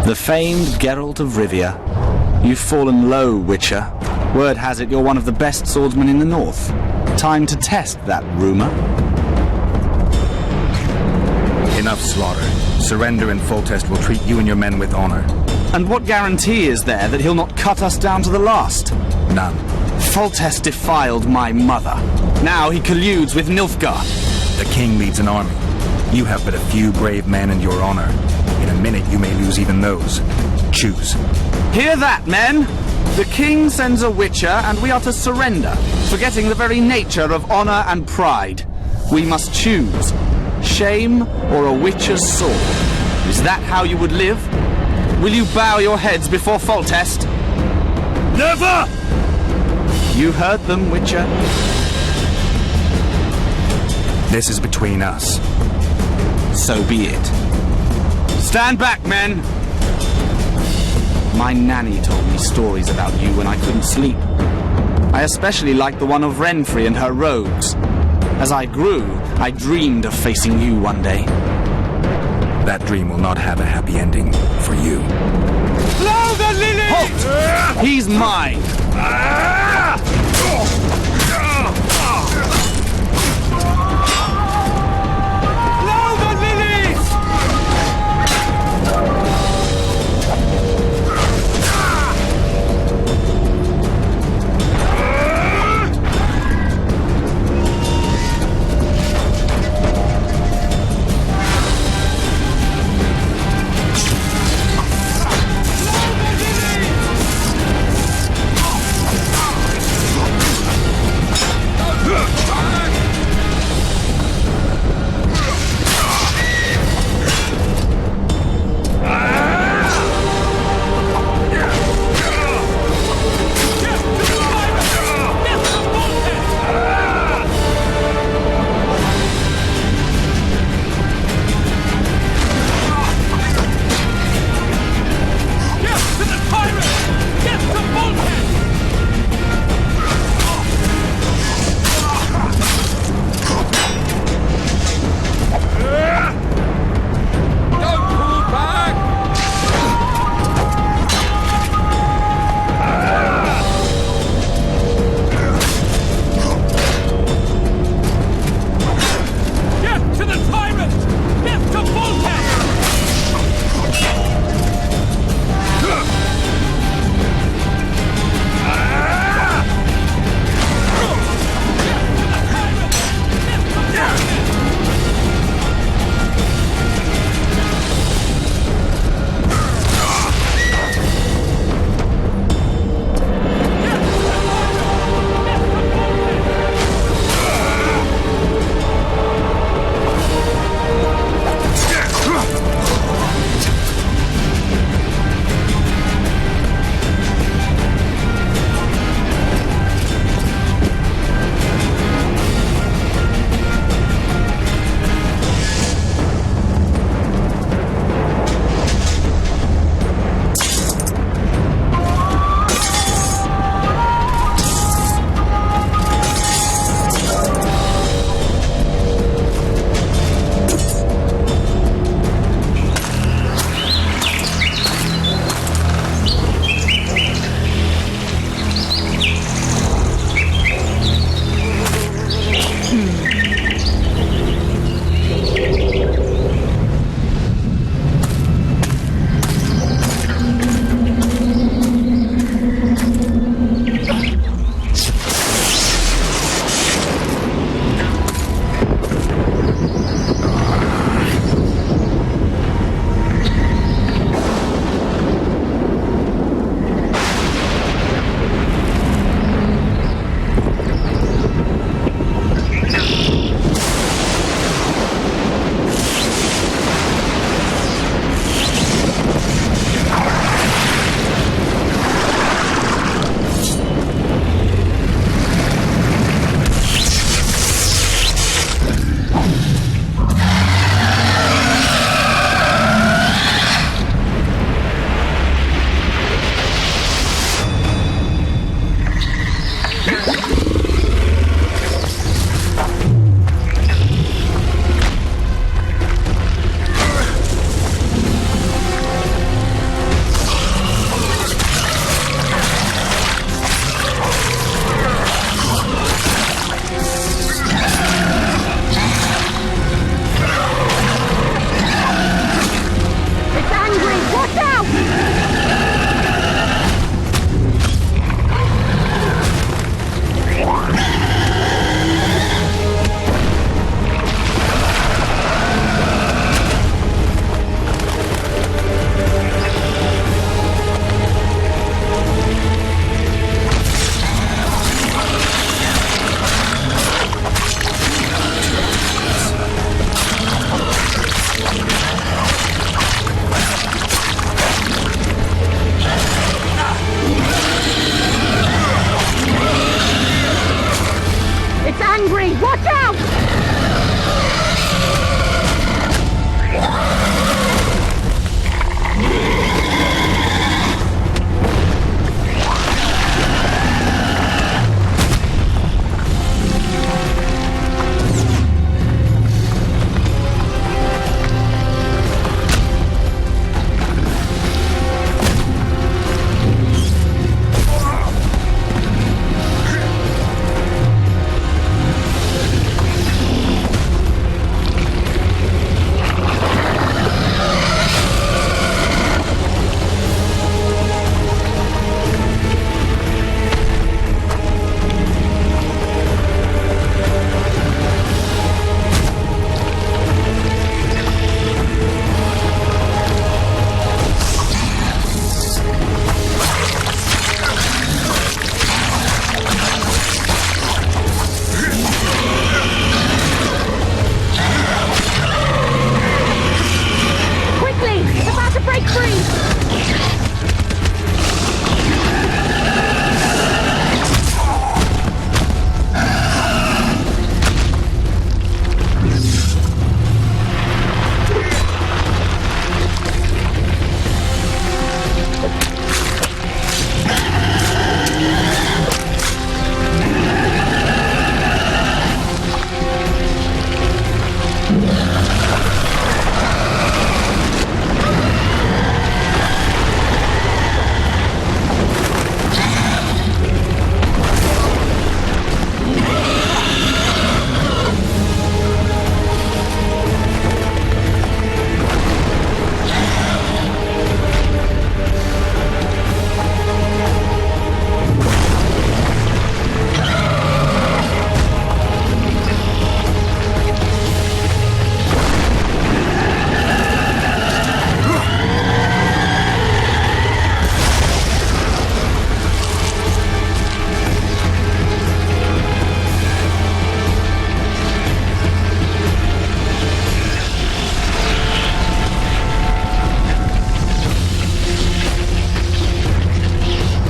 The famed Geralt of Rivia. You've fallen low, Witcher. Word has it you're one of the best swordsmen in the north. Time to test that rumor. Enough slaughter. Surrender and Foltest will treat you and your men with honor. And what guarantee is there that he'll not cut us down to the last? None. Foltest defiled my mother. Now he colludes with Nilfgaard. The king leads an army. You have but a few brave men and your honor. In a minute you may lose even those. Choose. Hear that, men? The king sends a witcher and we are to surrender, forgetting the very nature of honor and pride. We must choose. Shame or a witcher's sword. Is that how you would live? Will you bow your heads before Foltest? Never! You heard them, Witcher. This is between us. So be it. Stand back, men! My nanny told me stories about you when I couldn't sleep. I especially liked the one of Renfri and her rogues. As I grew, I dreamed of facing you one day. That dream will not have a happy ending for you. Blow the lily! Halt! He's mine! Blow the lilies!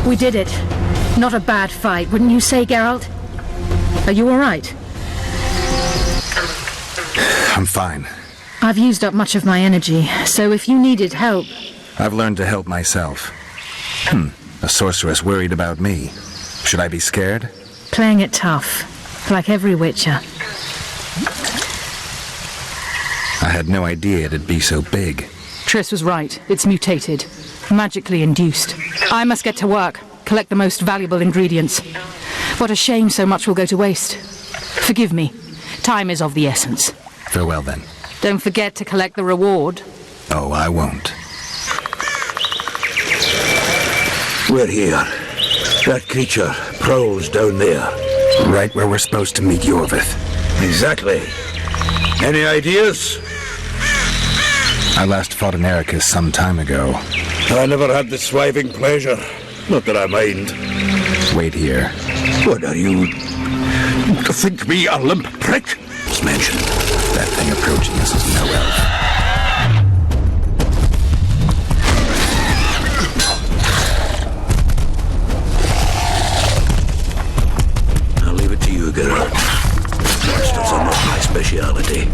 We did it. Not a bad fight, wouldn't you say, Geralt? Are you all right? I'm fine. I've used up much of my energy, so if you needed help... I've learned to help myself. A sorceress worried about me. Should I be scared? Playing it tough, like every Witcher. I had no idea it'd be so big. Triss was right. It's mutated. Magically induced. I must get to work. Collect the most valuable ingredients. What a shame so much will go to waste. Forgive me. Time is of the essence. Farewell, then. Don't forget to collect the reward. Oh, I won't. We're here. That creature prowls down there. Right where we're supposed to meet Iorveth. Exactly. Any ideas? I last fought an Arachas some time ago. I never had the swiving pleasure. Not that I mind. Wait here. What are you... to think me a limp prick? Just mention. That thing approaching us is no elf. I'll leave it to you, Geralt. Monsters are not my speciality.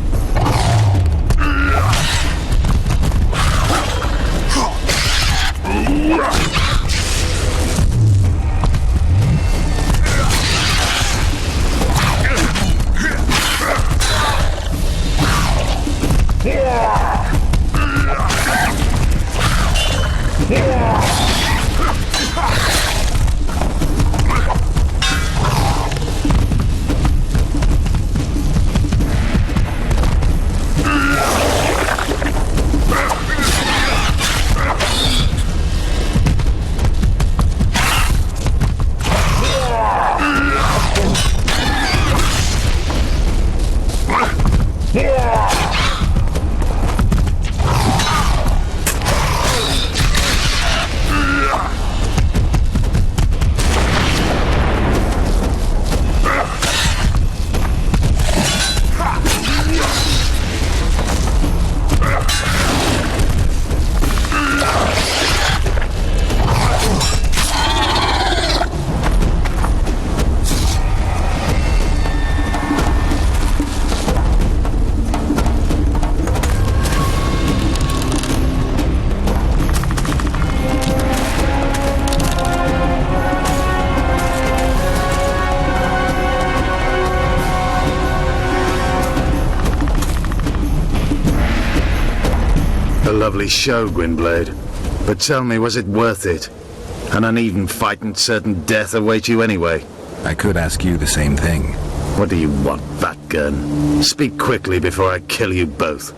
A lovely show, Gwynblade. But tell me, was it worth it? An uneven fight and certain death await you anyway. I could ask you the same thing. What do you want, that gun? Speak quickly before I kill you both.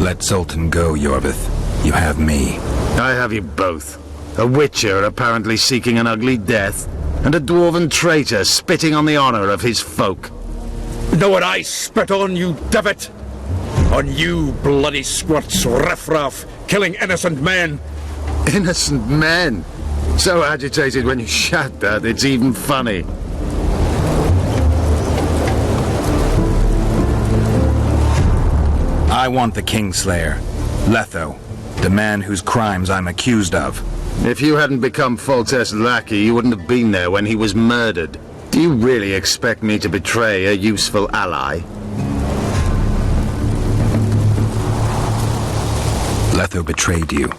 Let Sultan go, Iorveth. You have me. I have you both. A witcher apparently seeking an ugly death, and a dwarven traitor spitting on the honor of his folk. Know what I spit on, you divot? On you, bloody squirts, riffraff, killing innocent men. Innocent men? So agitated when you shout that, it's even funny. I want the Kingslayer. Letho. The man whose crimes I'm accused of. If you hadn't become Foltest's lackey, you wouldn't have been there when he was murdered. Do you really expect me to betray a useful ally? Letho betrayed you.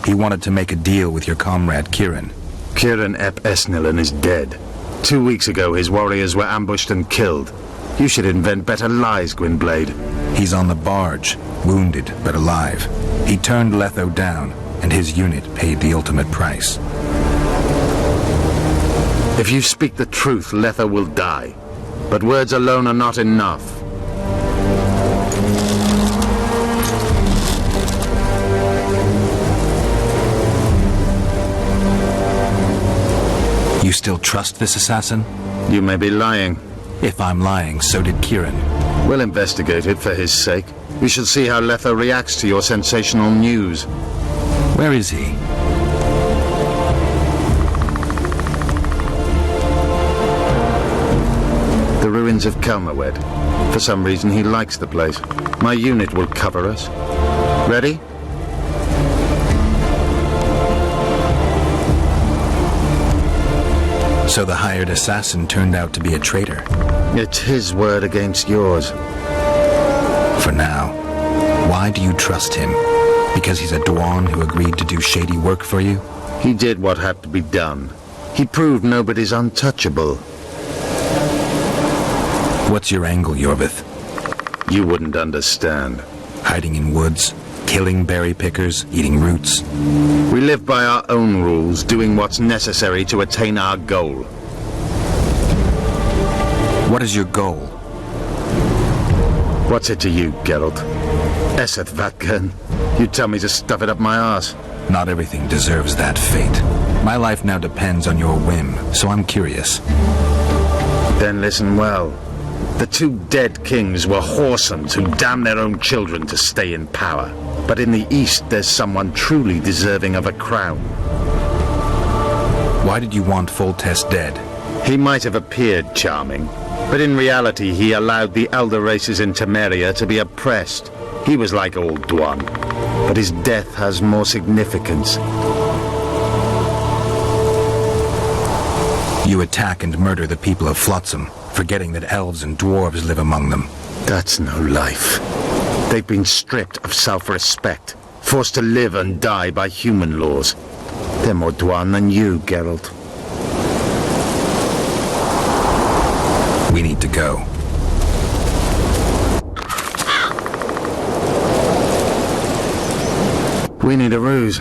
He wanted to make a deal with your comrade Kayran. Kayran ep Esnilin is dead. 2 weeks ago, his warriors were ambushed and killed. You should invent better lies, Gwynblade. He's on the barge, wounded but alive. He turned Letho down, and his unit paid the ultimate price. If you speak the truth, Letho will die. But words alone are not enough. You still trust this assassin? You may be lying. If I'm lying, so did Kayran. We'll investigate it for his sake. We shall see how Letho reacts to your sensational news. Where is he? The ruins of Kelmerwed. For some reason, he likes the place. My unit will cover us. Ready? So the hired assassin turned out to be a traitor. It's his word against yours. For now. Why do you trust him? Because he's a Dwan who agreed to do shady work for you? He did what had to be done. He proved nobody's untouchable. What's your angle, Iorveth? You wouldn't understand. Hiding in woods, killing berry pickers, eating roots. We live by our own rules, doing what's necessary to attain our goal. What is your goal? What's it to you, Geralt? Eseth Vatkan. You tell me to stuff it up my arse. Not everything deserves that fate. My life now depends on your whim, so I'm curious. Then listen well. The two dead kings were whoresomes who damned their own children to stay in power. But in the east, there's someone truly deserving of a crown. Why did you want Foltest dead? He might have appeared charming, but in reality he allowed the elder races in Temeria to be oppressed. He was like old Dwan, but his death has more significance. You attack and murder the people of Flotsam, forgetting that elves and dwarves live among them. That's no life. They've been stripped of self-respect, forced to live and die by human laws. They're more Dwan than you, Geralt. We need to go. We need a ruse.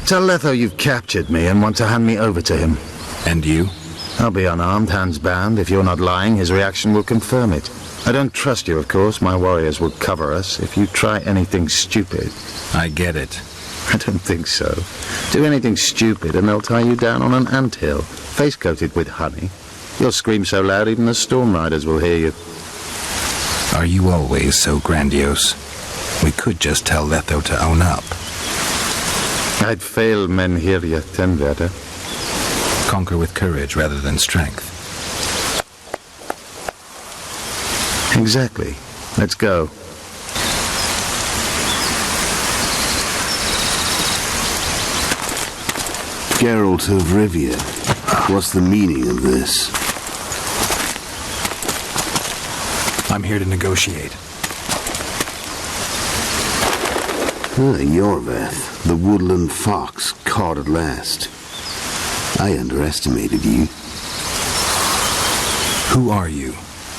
Tell Letho you've captured me and want to hand me over to him. And you? I'll be unarmed, hands bound. If you're not lying, his reaction will confirm it. I don't trust you, of course. My warriors will cover us if you try anything stupid. I get it. I don't think so. Do anything stupid and they'll tie you down on an anthill, face-coated with honey. You'll scream so loud even the storm riders will hear you. Are you always so grandiose? We could just tell Letho to own up. I'd fail men here yet, Tenverder. Conquer with courage rather than strength. Exactly. Let's go. Geralt of Rivia. What's the meaning of this? I'm here to negotiate. Iorveth, the woodland fox, caught at last. I underestimated you. Who are you?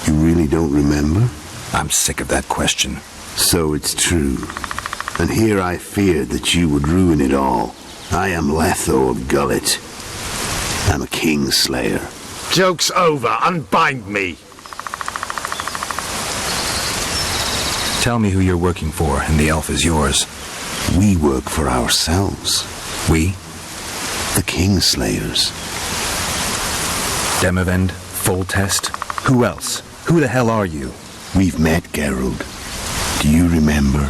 You really don't remember? I'm sick of that question. So it's true. And here I feared that you would ruin it all. I am Letho of Gullet. I'm a Kingslayer. Joke's over. Unbind me. Tell me who you're working for, and the elf is yours. We work for ourselves. We? The Kingslayers. Demavend? Foltest? Who else? Who the hell are you? We've met, Geralt. Do you remember?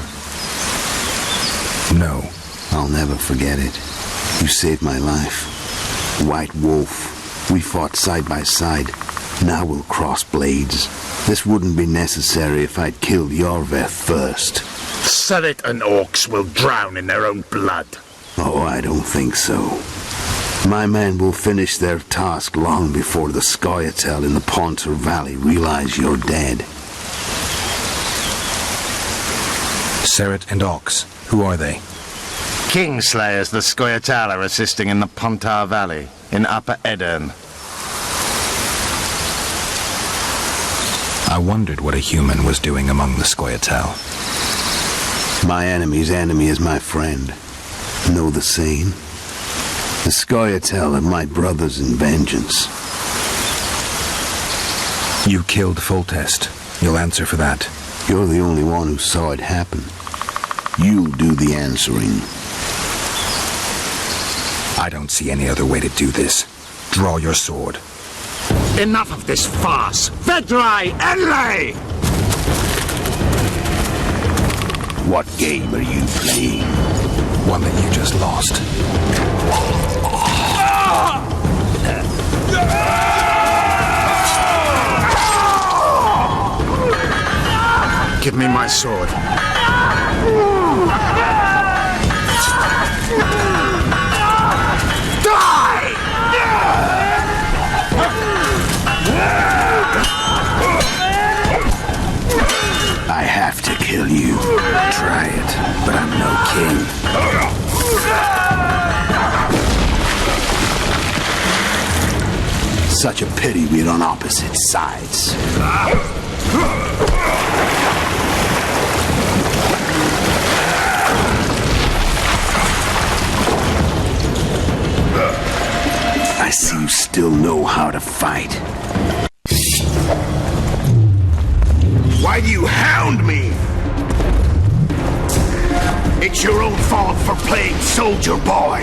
No. I'll never forget it. You saved my life. White Wolf. We fought side by side. Now we'll cross blades. This wouldn't be necessary if I'd killed Iorveth first. Surrey and orcs will drown in their own blood. Oh, I don't think so. My men will finish their task long before the Scoia'tael in the Pontar Valley realize you're dead. Seret and Ox. Who are they? Kingslayers the Scoia'tael are assisting in the Pontar Valley, in Upper Edern. I wondered what a human was doing among the Scoia'tael. My enemy's enemy is my friend. Know the saying? The Scoia'tael are my brothers in vengeance. You killed Foltest. You'll answer for that. You're the only one who saw it happen. You'll do the answering. I don't see any other way to do this. Draw your sword. Enough of this farce! Vedrai Enlay! What game are you playing? One that you just lost. Give me my sword. I have to kill you. Try it, but I'm no king. Such a pity we're on opposite sides. I see you still know how to fight. Why do you hound me? It's your own fault for playing soldier boy.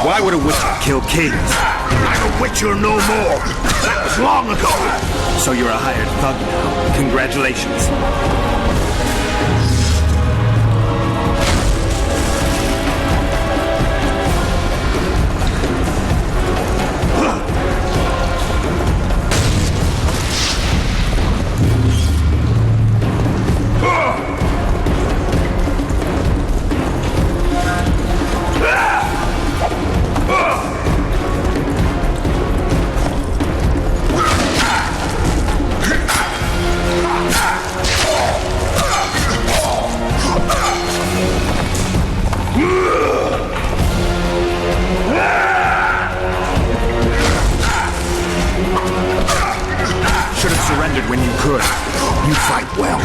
Why would a witcher kill kings? I'm a witcher no more. That was long ago. So you're a hired thug now. Congratulations. You fight well,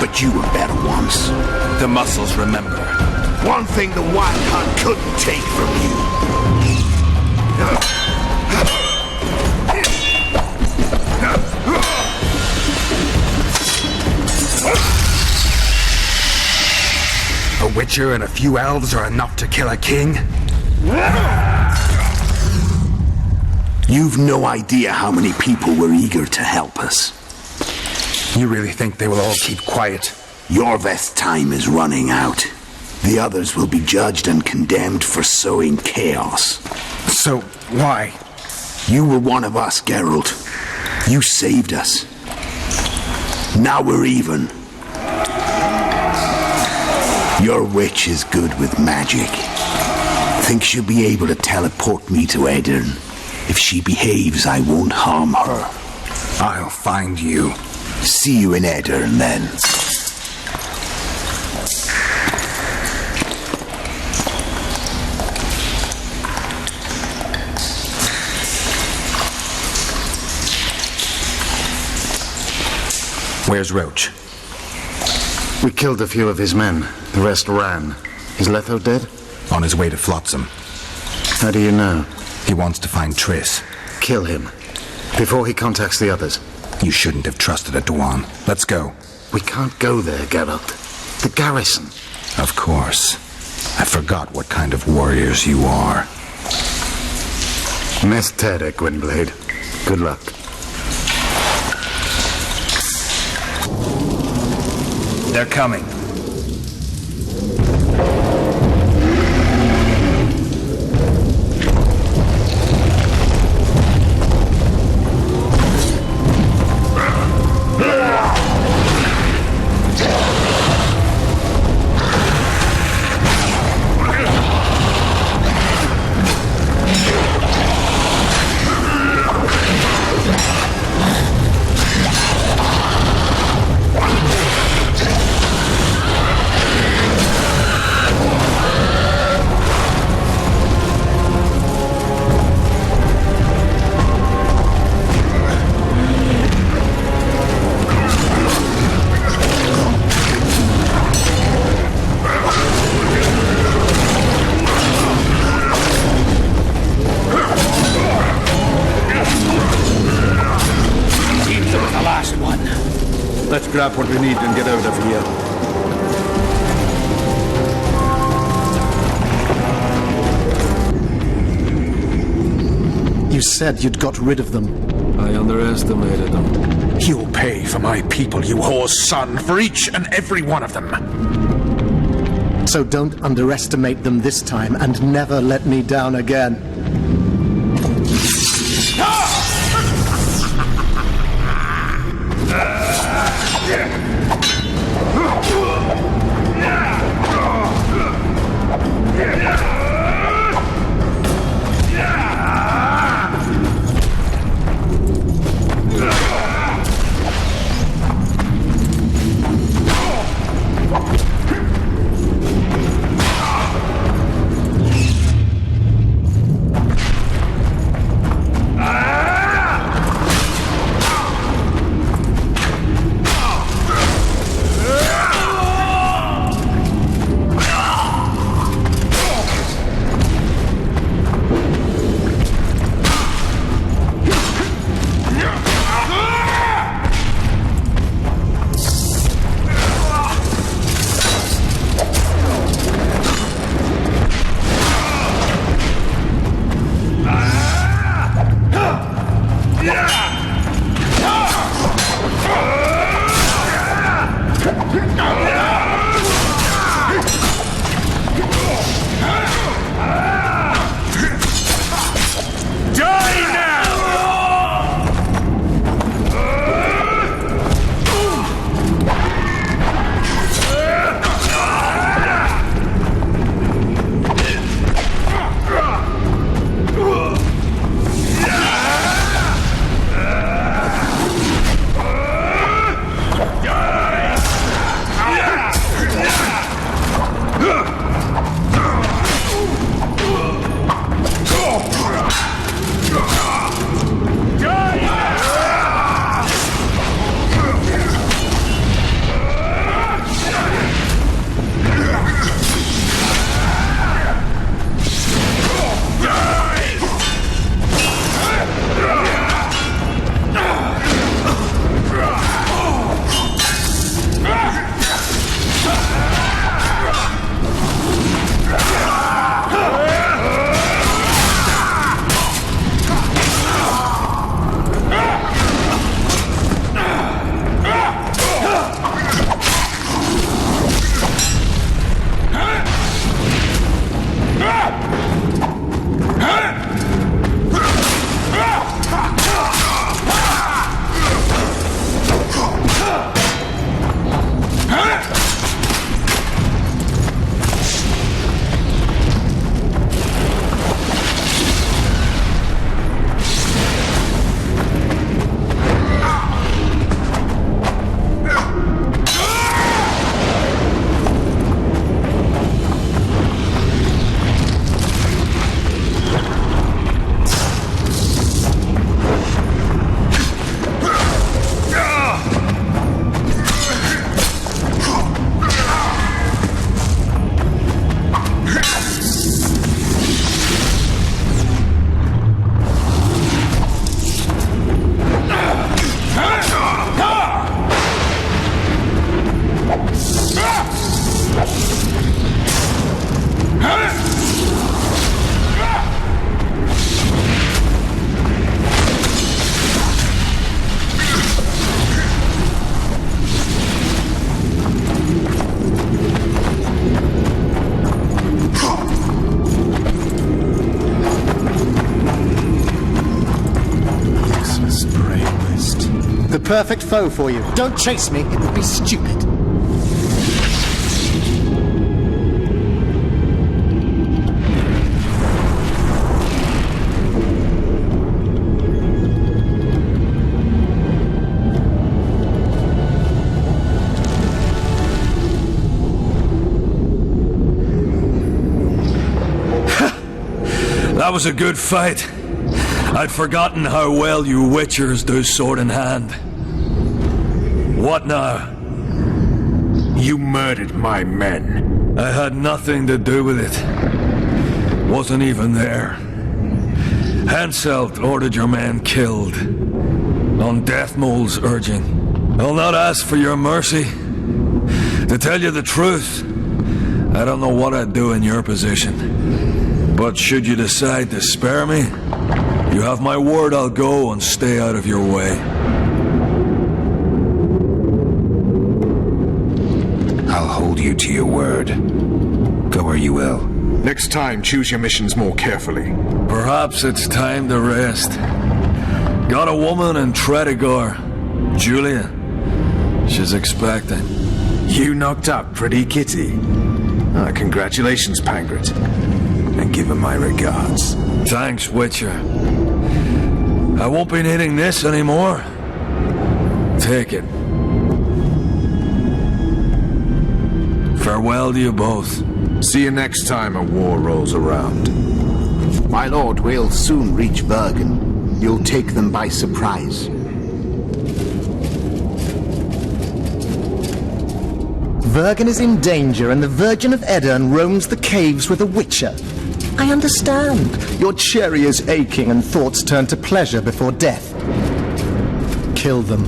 but you were better once. The muscles remember. One thing the White Hunt couldn't take from you. A witcher and a few elves are enough to kill a king? You've no idea how many people were eager to help us. You really think they will all keep quiet? Iorveth's time is running out. The others will be judged and condemned for sowing chaos. So, why? You were one of us, Geralt. You saved us. Now we're even. Your witch is good with magic. Think she'll be able to teleport me to Aedirn. If she behaves, I won't harm her. I'll find you. See you in Aedirn, then. Where's Roche? We killed a few of his men. The rest ran. Is Letho dead? On his way to Flotsam. How do you know? He wants to find Triss. Kill him. Before he contacts the others. You shouldn't have trusted a Dwan. Let's go. We can't go there, Geralt. The garrison. Of course. I forgot what kind of warriors you are. Mes tere, Gwynblade. Good luck. They're coming. Let's grab what we need and get out of here. You said you'd got rid of them. I underestimated them. You'll pay for my people, you whore's son, for each and every one of them. So don't underestimate them this time, and never let me down again. Perfect foe for you. Don't chase me, it would be stupid. That was a good fight. I'd forgotten how well you witchers do sword in hand. What now? You murdered my men. I had nothing to do with it. Wasn't even there. Henselt ordered your men killed. On Detmold's urging. I'll not ask for your mercy. To tell you the truth, I don't know what I'd do in your position. But should you decide to spare me, you have my word I'll go and stay out of your way. I'll hold you to your word. Go where you will. Next time, choose your missions more carefully. Perhaps it's time to rest. Got a woman in Tredigor, Julia. She's expecting. You knocked up pretty kitty. Congratulations, Pangret. And give her my regards. Thanks, Witcher. I won't be needing this anymore. Take it. Farewell to you both. See you next time a war rolls around. My lord, we'll soon reach Bergen. You'll take them by surprise. Vergen is in danger, and the Virgin of Edirn roams the caves with a witcher. I understand. Your cherry is aching, and thoughts turn to pleasure before death. Kill them.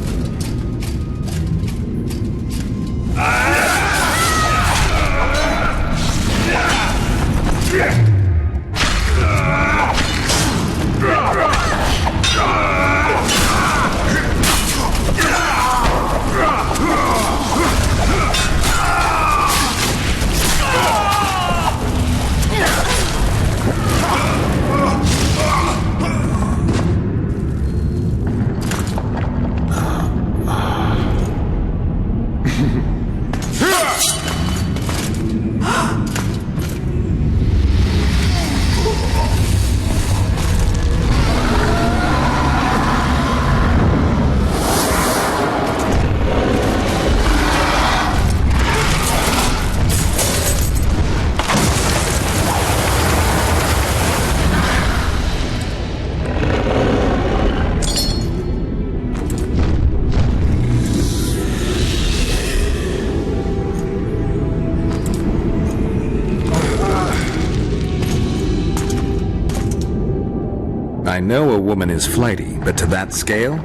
I know a woman is flighty, but to that scale?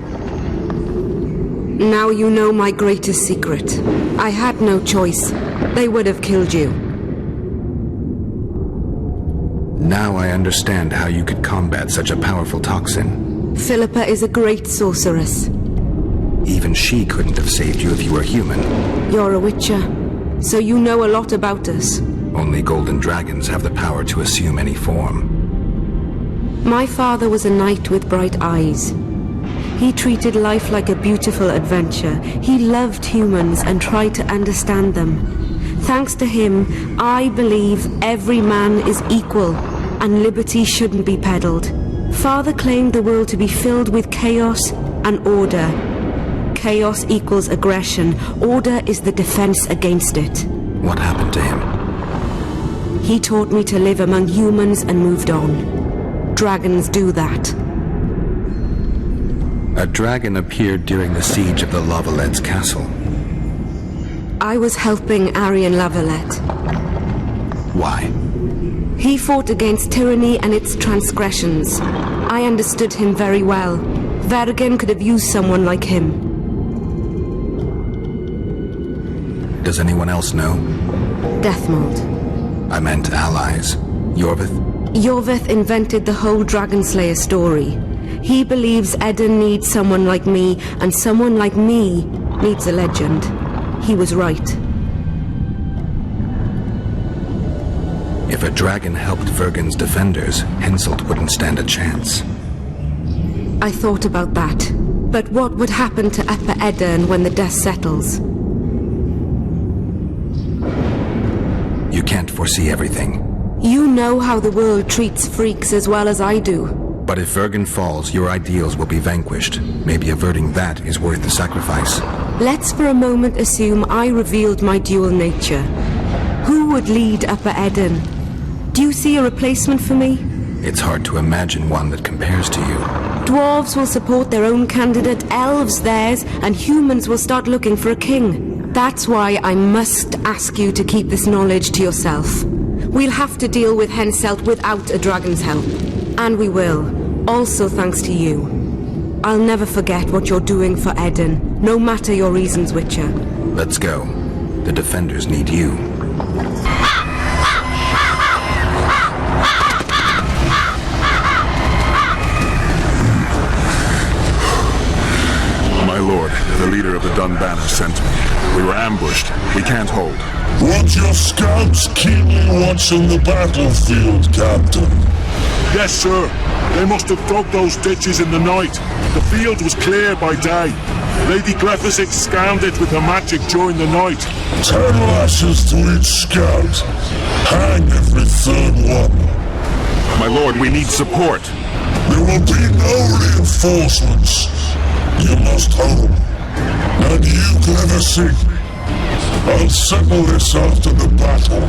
Now you know my greatest secret. I had no choice. They would have killed you. Now I understand how you could combat such a powerful toxin. Philippa is a great sorceress. Even she couldn't have saved you if you were human. You're a witcher, so you know a lot about us. Only golden dragons have the power to assume any form. My father was a knight with bright eyes. He treated life like a beautiful adventure. He loved humans and tried to understand them. Thanks to him, I believe every man is equal and liberty shouldn't be peddled. Father claimed the world to be filled with chaos and order. Chaos equals aggression. Order is the defense against it. What happened to him? He taught me to live among humans and moved on. Dragons do that. A dragon appeared during the siege of the La Valette's castle. I was helping Aryan La Valette. Why? He fought against tyranny and its transgressions. I understood him very well. Vergen could have used someone like him. Does anyone else know? Detmold. I meant allies. Iorveth? Iorveth invented the whole Dragon Slayer story. He believes Edirn needs someone like me, and someone like me needs a legend. He was right. If a dragon helped Vergen's defenders, Henselt wouldn't stand a chance. I thought about that. But what would happen to Upper Edirn when the dust settles? You can't foresee everything. You know how the world treats freaks as well as I do. But if Vergen falls, your ideals will be vanquished. Maybe averting that is worth the sacrifice. Let's for a moment assume I revealed my dual nature. Who would lead Upper Edirn? Do you see a replacement for me? It's hard to imagine one that compares to you. Dwarves will support their own candidate, elves theirs, and humans will start looking for a king. That's why I must ask you to keep this knowledge to yourself. We'll have to deal with Henselt without a dragon's help. And we will. Also thanks to you. I'll never forget what you're doing for Edirn. no matter your reasons, Witcher. Let's go. The defenders need you. My lord, the leader of the Dun Banner sent me. We were ambushed. We can't hold. Want your scouts keenly watching the battlefield, Captain? Yes, sir. They must have dug those ditches in the night. The field was clear by day. Lady Glephisic scanned it with her magic during the night. 10 lashes to each scout. Hang every third one. My lord, we need support. There will be no reinforcements. You must home. And you, Glephisic, I'll settle this after the battle.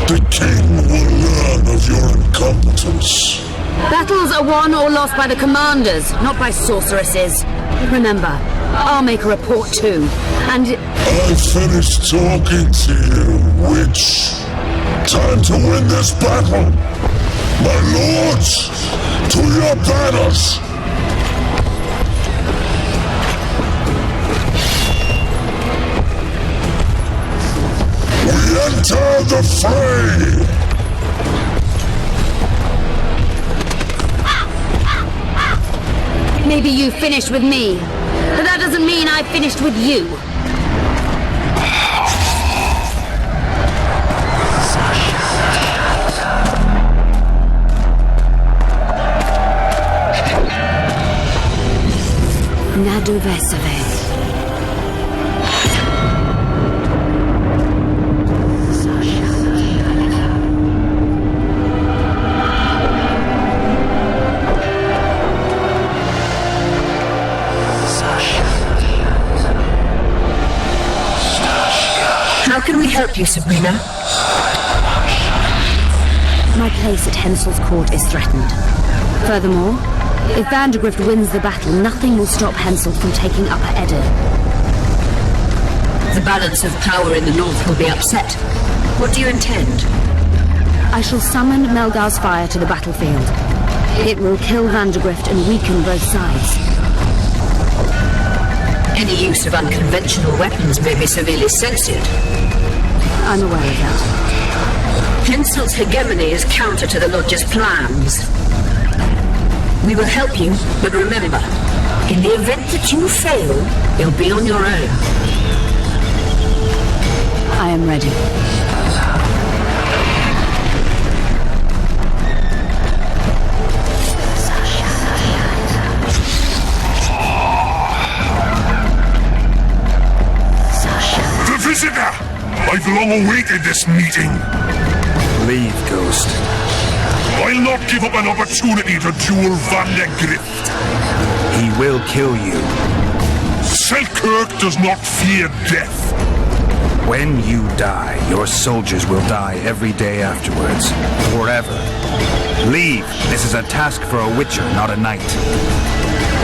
The king will learn of your incompetence. Battles are won or lost by the commanders, not by sorceresses. Remember, I'll make a report too, and... I finished talking to you, witch. Time to win this battle. My lords, to your banners! We enter the fray! Maybe you finished with me, but that doesn't mean I finished with you. Nadu Vesave. How can we help you, Sabrina? My place at Hensel's court is threatened. Furthermore, if Vandergrift wins the battle, nothing will stop Hensel from taking Upper Edda. The balance of power in the north will be upset. What do you intend? I shall summon Melgar's fire to the battlefield. It will kill Vandergrift and weaken both sides. Any use of unconventional weapons may be severely censored. I'm aware of that. Hensel's hegemony is counter to the Lodge's plans. We will help you, but remember, in the event that you fail, you'll be on your own. I am ready. The visitor! I've long awaited this meeting. Leave, Ghost. I'll not give up an opportunity to duel Vandergrift. He will kill you. Selkirk does not fear death. When you die, your soldiers will die every day afterwards. Forever. Leave. This is a task for a witcher, not a knight.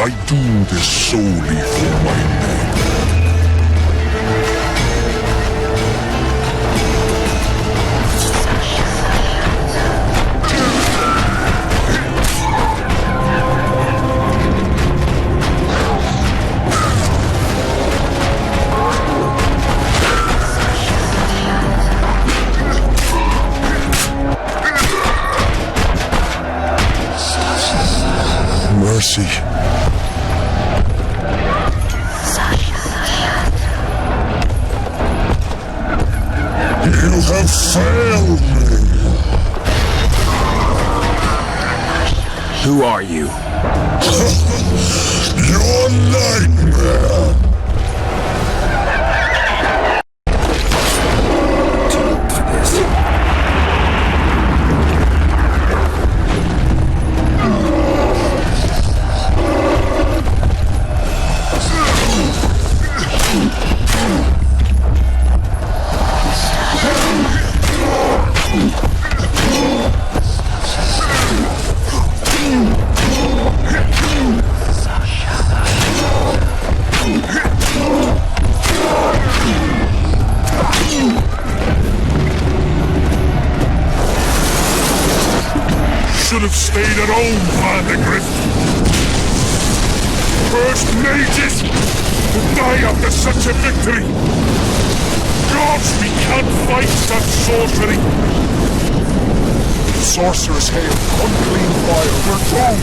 I do this solely for my men. Mercy. You have failed me. Who are you? Your nightmare. Should have stayed at home, Vandergrift. First mages, to die after such a victory! Gods, we can't fight such sorcery! Sorcerers hail unclean fire, we're doomed!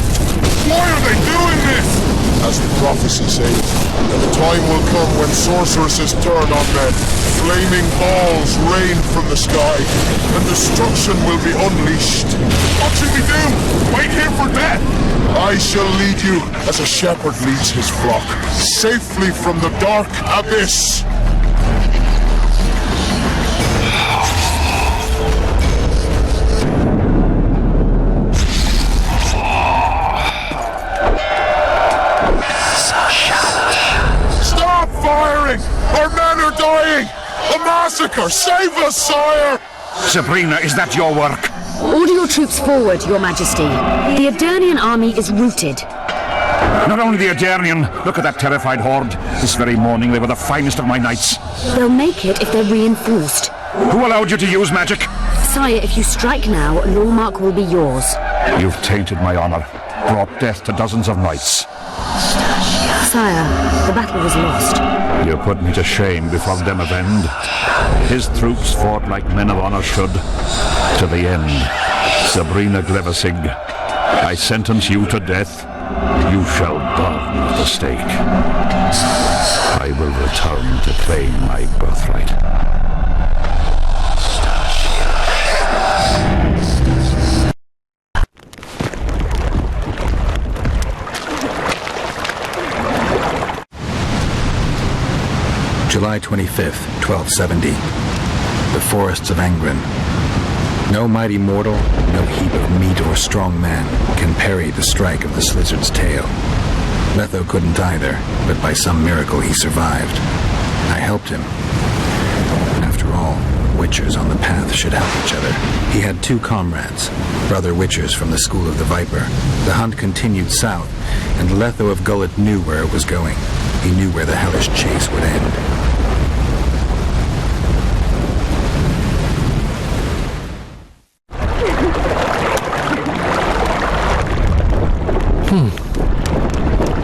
Why are they doing this? As the prophecy says, the time will come when sorceresses turn on men. Flaming balls rain from the sky, and destruction will be unleashed. What should we do? Wait here for death? I shall lead you as a shepherd leads his flock, safely from the dark abyss. Stop firing! Our men are dying! A massacre! Save us, sire! Sabrina, is that your work? Order your troops forward, Your Majesty. The Aedirnian army is routed. Not only the Aedirnian, look at that terrified horde. This very morning they were the finest of my knights. They'll make it if they're reinforced. Who allowed you to use magic? Sire, if you strike now, Lawmark will be yours. You've tainted my honor, brought death to dozens of knights. Sire, the battle was lost. You put me to shame before Demavend. His troops fought like men of honor should. To the end. Sabrina Glevasig, I sentence you to death. You shall burn at the stake. I will return to claim my birthright. July 25th, 1270. The forests of Angren. No mighty mortal, no heap of meat or strong man can parry the strike of the Slizzard's tail. Letho couldn't either, but by some miracle he survived. I helped him. After all, Witchers on the path should help each other. He had two comrades, brother Witchers from the School of the Viper. The hunt continued south, and Letho of Gullet knew where it was going. He knew where the hellish chase would end.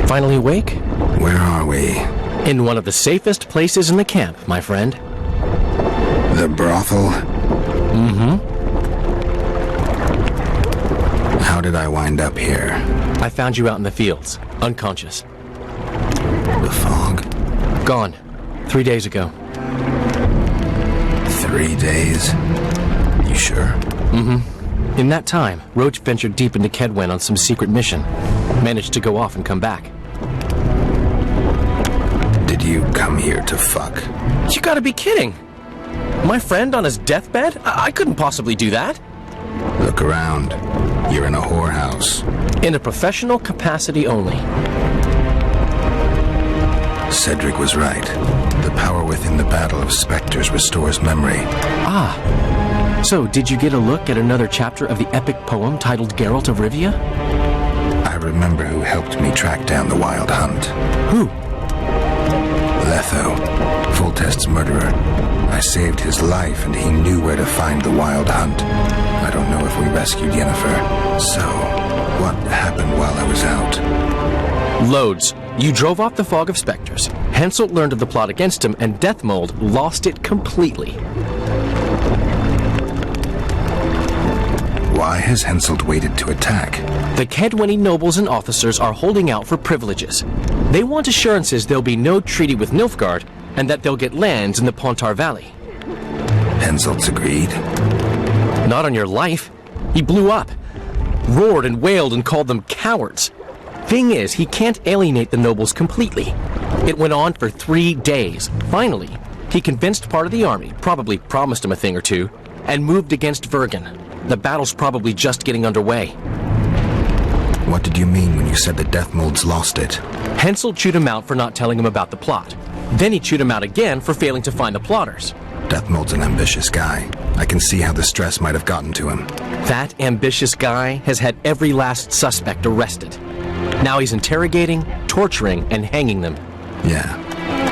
Finally awake? Where are we? In one of the safest places in the camp, my friend. The brothel? Mm-hmm. How did I wind up here? I found you out in the fields, unconscious. The fog? Gone. 3 days ago. 3 days? You sure? Mm-hmm. In that time, Roche ventured deep into Kedwen on some secret mission. Managed to go off and come back. Did you come here to fuck? You gotta be kidding! My friend on his deathbed? I couldn't possibly do that. Look around. You're in a whorehouse. In a professional capacity only. Cedric was right. The power within the Battle of Spectres restores memory. Ah. So, did you get a look at another chapter of the epic poem titled Geralt of Rivia? I remember who helped me track down the Wild Hunt. Who? Letho, Foltest's murderer. I saved his life and he knew where to find the Wild Hunt. I don't know if we rescued Yennefer. So, what happened while I was out? Loads. You drove off the Fog of Spectres. Henselt learned of the plot against him, and Detmold lost it completely. Why has Henselt waited to attack? The Kedweni nobles and officers are holding out for privileges. They want assurances there'll be no treaty with Nilfgaard, and that they'll get lands in the Pontar Valley. Henselt's agreed? Not on your life. He blew up. Roared and wailed and called them cowards. Thing is, he can't alienate the nobles completely. It went on for 3 days. Finally, he convinced part of the army, probably promised him a thing or two, and moved against Vergen. The battle's probably just getting underway. What did you mean when you said the Detmolds lost it? Henselt chewed him out for not telling him about the plot. Then he chewed him out again for failing to find the plotters. Detmold's an ambitious guy. I can see how the stress might have gotten to him. That ambitious guy has had every last suspect arrested. Now he's interrogating, torturing, and hanging them. Yeah,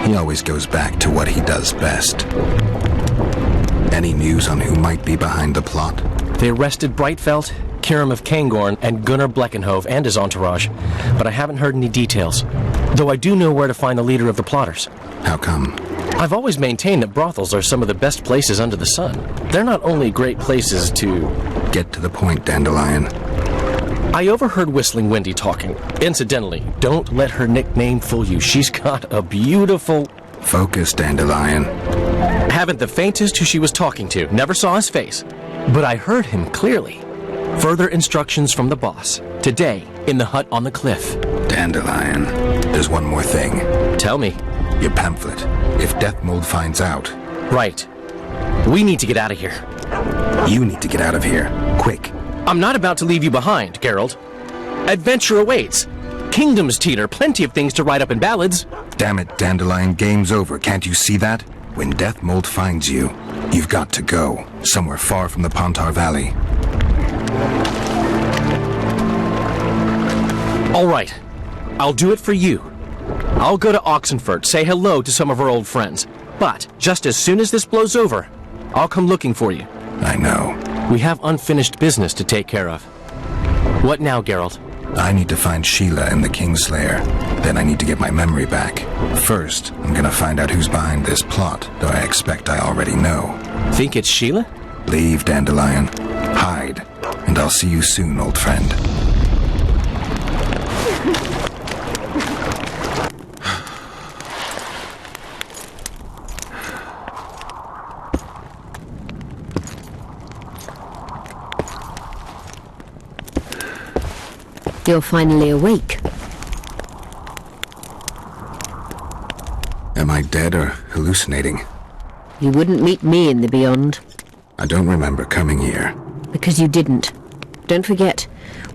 he always goes back to what he does best. Any news on who might be behind the plot? They arrested Breitfeld, Kirim of Kangorn, and Gunnar Bleckenhove and his entourage, but I haven't heard any details. Though I do know where to find the leader of the plotters. How come? I've always maintained that brothels are some of the best places under the sun. They're not only great places to... Get to the point, Dandelion. I overheard Whistling Wendy talking. Incidentally, don't let her nickname fool you. She's got a beautiful... Focus, Dandelion. Haven't the faintest who she was talking to. Never saw his face. But I heard him clearly. Further instructions from the boss. Today, in the hut on the cliff. Dandelion, there's one more thing. Tell me. Your pamphlet. If Detmold finds out... Right. We need to get out of here. You need to get out of here. Quick. I'm not about to leave you behind, Geralt. Adventure awaits. Kingdoms teeter, plenty of things to write up in ballads. Damn it, Dandelion, game's over. Can't you see that? When Detmold finds you, you've got to go. Somewhere far from the Pontar Valley. All right. I'll do it for you. I'll go to Oxenfurt, say hello to some of our old friends. But just as soon as this blows over, I'll come looking for you. I know. We have unfinished business to take care of. What now, Geralt? I need to find Sheila and the Kingslayer. Then I need to get my memory back. First, I'm gonna find out who's behind this plot, though I expect I already know. Think it's Sheila? Leave, Dandelion. Hide. And I'll see you soon, old friend. You're finally awake. Am I dead or hallucinating? You wouldn't meet me in the beyond. I don't remember coming here. Because you didn't. Don't forget,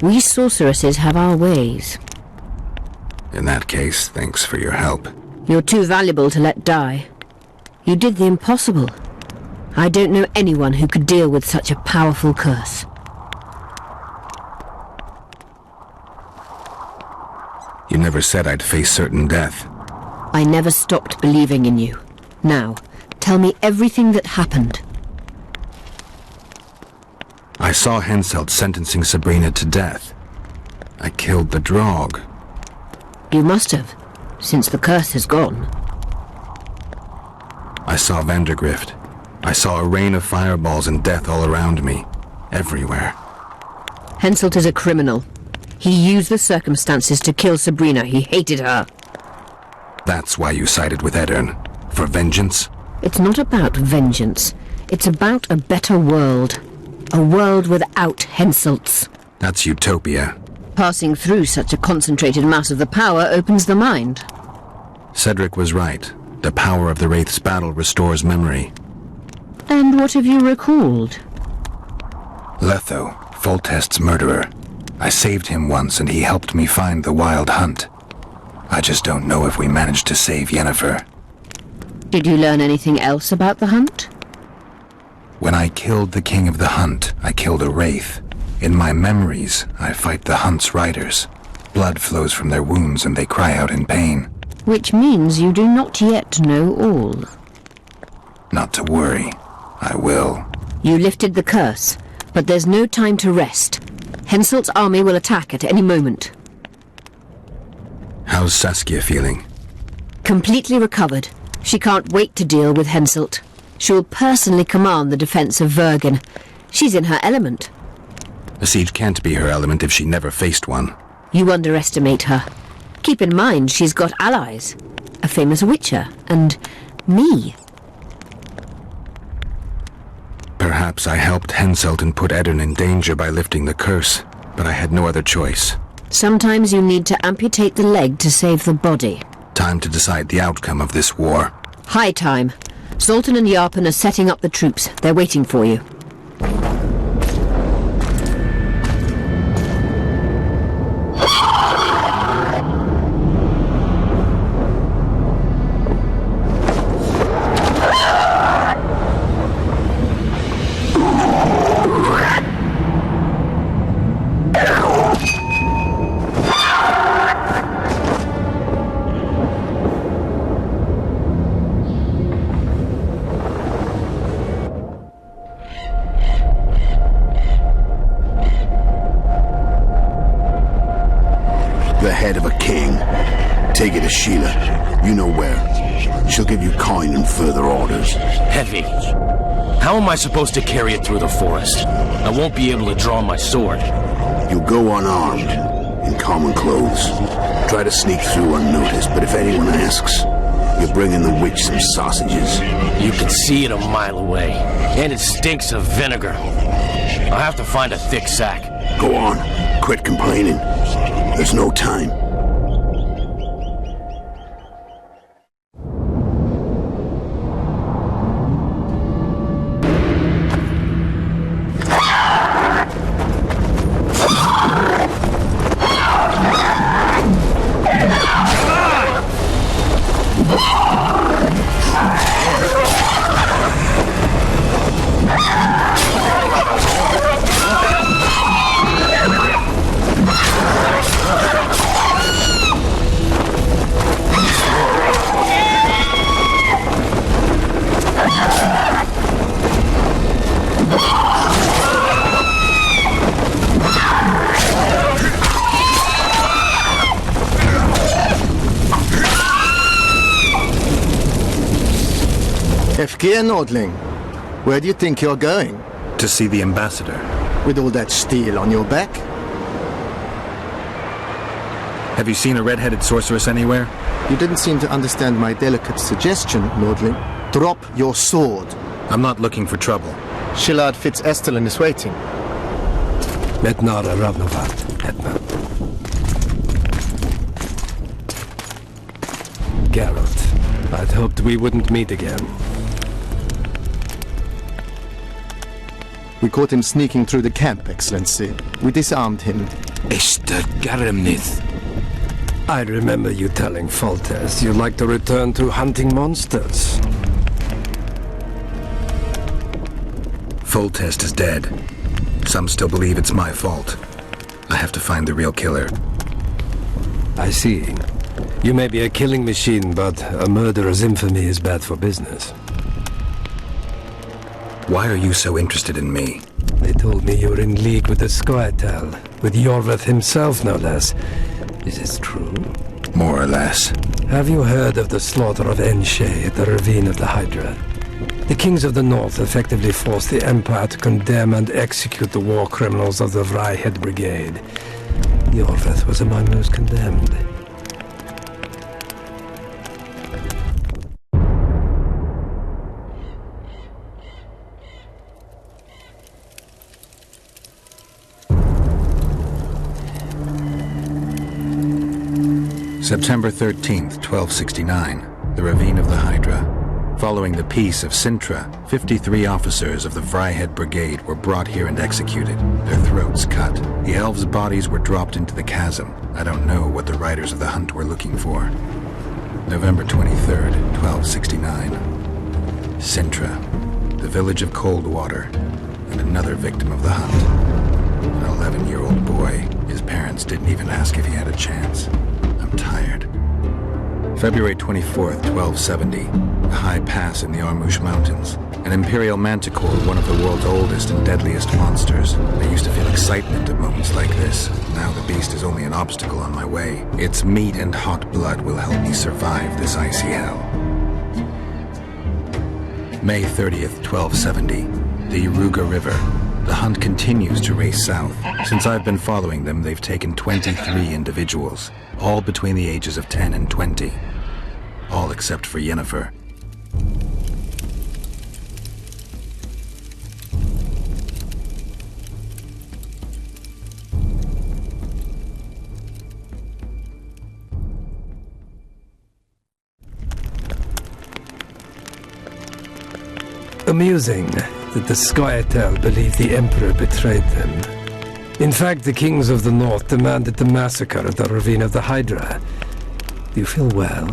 we sorceresses have our ways. In that case, thanks for your help. You're too valuable to let die. You did the impossible. I don't know anyone who could deal with such a powerful curse. You never said I'd face certain death. I never stopped believing in you. Now, tell me everything that happened. I saw Henselt sentencing Sabrina to death. I killed the Draug. You must have, since the curse has gone. I saw Vandergrift. I saw a rain of fireballs and death all around me. Everywhere. Henselt is a criminal. He used the circumstances to kill Sabrina. He hated her. That's why you sided with Eddern. For vengeance? It's not about vengeance. It's about a better world. A world without Henselts. That's utopia. Passing through such a concentrated mass of the power opens the mind. Cedric was right. The power of the Wraith's battle restores memory. And what have you recalled? Letho, Foltest's murderer. I saved him once and he helped me find the Wild Hunt. I just don't know if we managed to save Yennefer. Did you learn anything else about the hunt? When I killed the King of the Hunt, I killed a Wraith. In my memories, I fight the Hunt's riders. Blood flows from their wounds and they cry out in pain. Which means you do not yet know all. Not to worry. I will. You lifted the curse, but there's no time to rest. Henselt's army will attack at any moment. How's Saskia feeling? Completely recovered. She can't wait to deal with Henselt. She'll personally command the defense of Vergen. She's in her element. A siege can't be her element if she never faced one. You underestimate her. Keep in mind she's got allies. A famous witcher, and me. Perhaps I helped Henselt and put Eddern in danger by lifting the curse, but I had no other choice. Sometimes you need to amputate the leg to save the body. Time to decide the outcome of this war. High time. Zoltan and Yarpen are setting up the troops. They're waiting for you. Sheila. You know where. She'll give you coin and further orders. Heavy. How am I supposed to carry it through the forest? I won't be able to draw my sword. You'll go unarmed, in common clothes. Try to sneak through unnoticed, but if anyone asks, you're bringing the witch some sausages. You can see it a mile away, and it stinks of vinegar. I'll have to find a thick sack. Go on, quit complaining. There's no time. Efkir Nordling, where do you think you're going? To see the ambassador. With all that steel on your back? Have you seen a red-headed sorceress anywhere? You didn't seem to understand my delicate suggestion, Nordling. Drop your sword. I'm not looking for trouble. Shillard Fitz-Estelin is waiting. Metnara Ravnovat, Hetman. Geralt, I'd hoped we wouldn't meet again. We caught him sneaking through the camp, Excellency. We disarmed him. Ishtar Garamnith. I remember you telling Foltest you'd like to return to hunting monsters. Foltest is dead. Some still believe it's my fault. I have to find the real killer. I see. You may be a killing machine, but a murderer's infamy is bad for business. Why are you so interested in me? They told me you were in league with the Squirtle, with Iorveth himself, no less. Is this true? More or less. Have you heard of the slaughter of Enshe at the ravine of the Hydra? The kings of the north effectively forced the Empire to condemn and execute the war criminals of the Vryhed Brigade. Iorveth was among those condemned. September 13th, 1269, the Ravine of the Hydra. Following the Peace of Sintra, 53 officers of the Vryhed Brigade were brought here and executed, their throats cut. The elves' bodies were dropped into the chasm. I don't know what the riders of the hunt were looking for. November 23rd, 1269. Sintra, the village of Coldwater, and another victim of the hunt. An 11-year-old boy. His parents didn't even ask if he had a chance. I'm tired. February 24th, 1270. A high pass in the Armush Mountains. An imperial manticore, one of the world's oldest and deadliest monsters. I used to feel excitement at moments like this. Now the beast is only an obstacle on my way. Its meat and hot blood will help me survive this icy hell. May 30th, 1270. The Iruga River. The hunt continues to race south. Since I've been following them, they've taken 23 individuals, all between the ages of 10 and 20. All except for Yennefer. Amusing that the Squirtle believed the Emperor betrayed them. In fact, the kings of the north demanded the massacre at the Ravine of the Hydra. Do you feel well?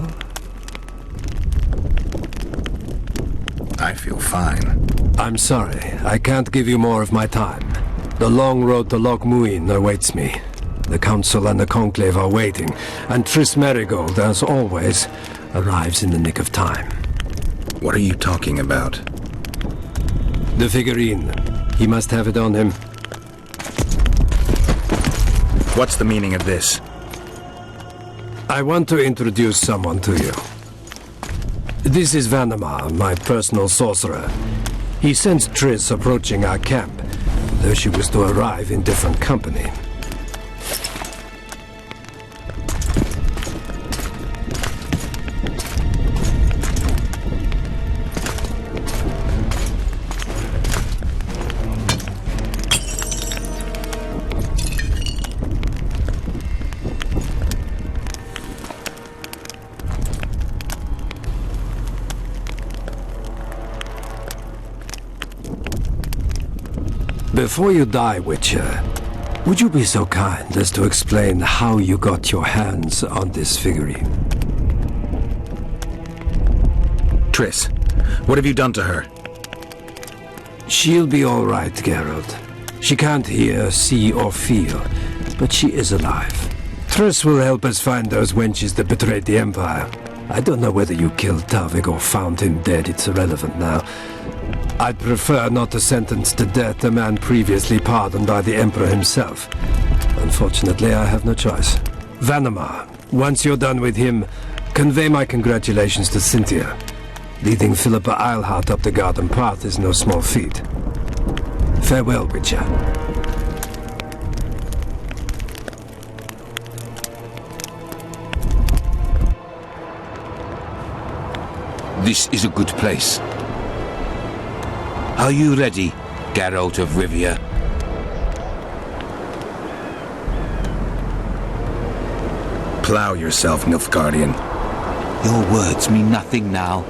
I feel fine. I'm sorry, I can't give you more of my time. The long road to Loch Muin awaits me. The Council and the Conclave are waiting, and Triss Merigold, as always, arrives in the nick of time. What are you talking about? The figurine. He must have it on him. What's the meaning of this? I want to introduce someone to you. This is Vanhemar, my personal sorcerer. He sensed Triss approaching our camp, though she was to arrive in different company. Before you die, Witcher, would you be so kind as to explain how you got your hands on this figurine? Triss, what have you done to her? She'll be all right, Geralt. She can't hear, see, or feel, but she is alive. Triss will help us find those wenches that betrayed the Empire. I don't know whether you killed Tavik or found him dead, it's irrelevant now. I'd prefer not to sentence to death a man previously pardoned by the Emperor himself. Unfortunately, I have no choice. Vanhemar, once you're done with him, convey my congratulations to Cynthia. Leading Philippa Eilhart up the garden path is no small feat. Farewell, Witcher. This is a good place. Are you ready, Geralt of Rivia? Plow yourself, Nilfgaardian. Your words mean nothing now.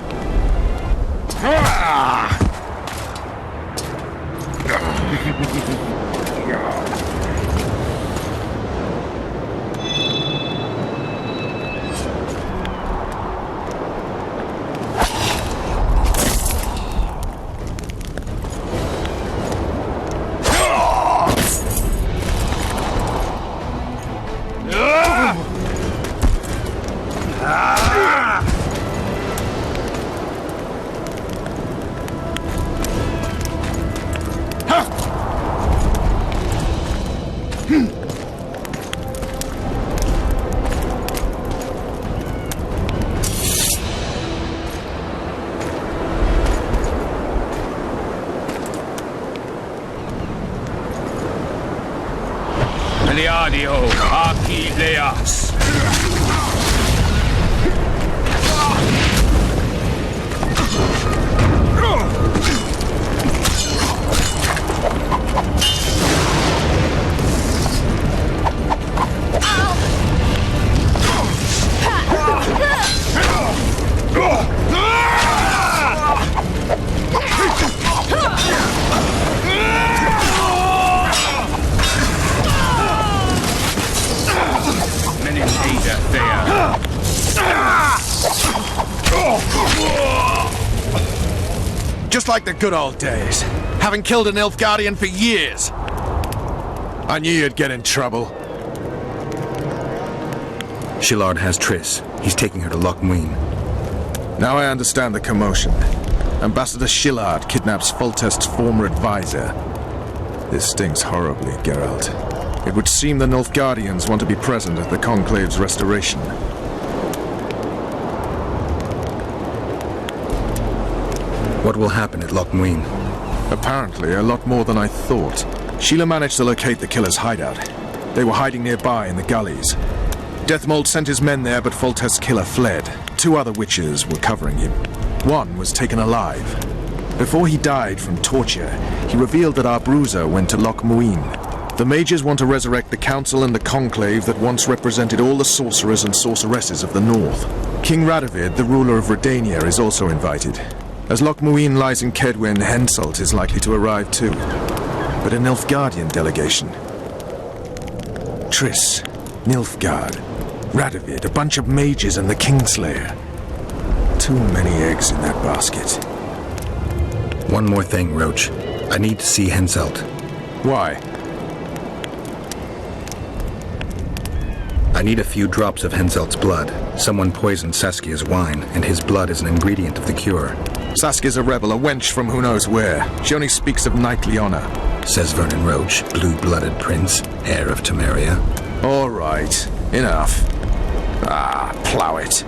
Eliadio, Archileas. Just like the good old days. Having killed an Nilfgaardian for years. I knew you'd get in trouble. Shillard has Triss. He's taking her to Lochmuin. Now I understand the commotion. Ambassador Shillard kidnaps Foltest's former advisor. This stings horribly, Geralt. It would seem the Nilfgaardians want to be present at the Conclave's restoration. What will happen at Lochmuin? Apparently, a lot more than I thought. Sheila managed to locate the killer's hideout. They were hiding nearby in the gullies. Detmold sent his men there, but Foltest's killer fled. 2 other witches were covering him. One was taken alive. Before he died from torture, he revealed that our bruiser went to Lochmuin. The mages want to resurrect the council and the conclave that once represented all the sorcerers and sorceresses of the north. King Radovid, the ruler of Redania, is also invited. As Lochmuin lies in Kedwin, Henselt is likely to arrive too. But a Nilfgaardian delegation. Triss, Nilfgaard, Radovid, a bunch of mages and the Kingslayer. Too many eggs in that basket. One more thing, Roche. I need to see Henselt. Why? I need a few drops of Henselt's blood. Someone poisoned Saskia's wine, and his blood is an ingredient of the cure. Saskia's a rebel, a wench from who knows where. She only speaks of knightly honor. Says Vernon Roche, blue-blooded prince, heir of Temeria. All right, enough. Ah, plow it.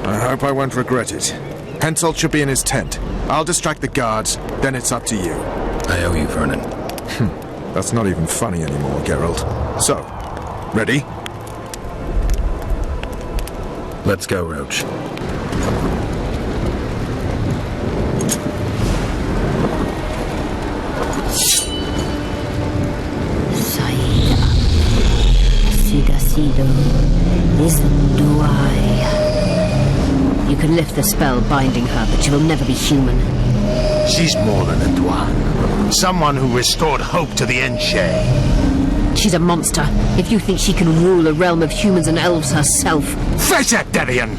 I hope I won't regret it. Henselt should be in his tent. I'll distract the guards, then it's up to you. I owe you, Vernon. That's not even funny anymore, Geralt. So, ready? Let's go, Roche. You can lift the spell binding her, but she will never be human. She's more than a Dwan. Someone who restored hope to the Enshe. She's a monster. If you think she can rule a realm of humans and elves herself... Face it, Devian!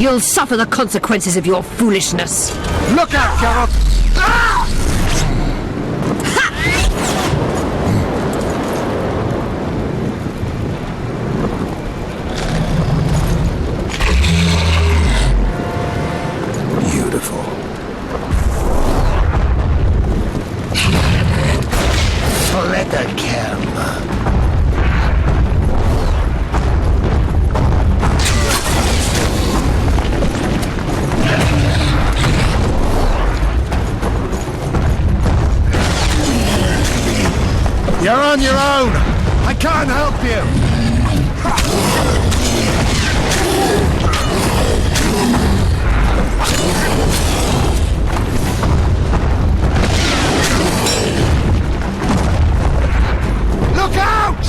You'll suffer the consequences of your foolishness. Look out, Geralt! You're on your own! I can't help you! Look out!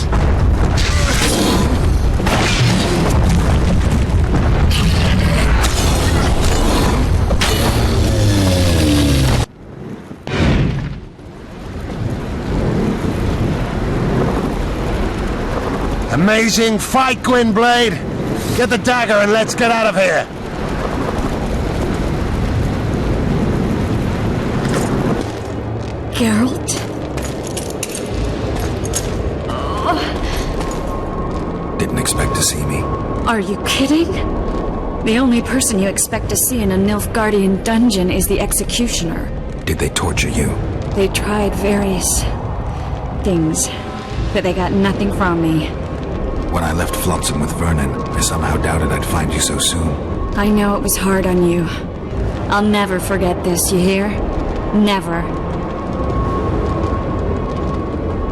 Amazing fight, Gwynblade! Get the dagger and let's get out of here! Geralt? Didn't expect to see me. Are you kidding? The only person you expect to see in a Nilfgaardian dungeon is the executioner. Did they torture you? They tried various things, but they got nothing from me. When I left Flotsam with Vernon, I somehow doubted I'd find you so soon. I know it was hard on you. I'll never forget this, you hear? Never.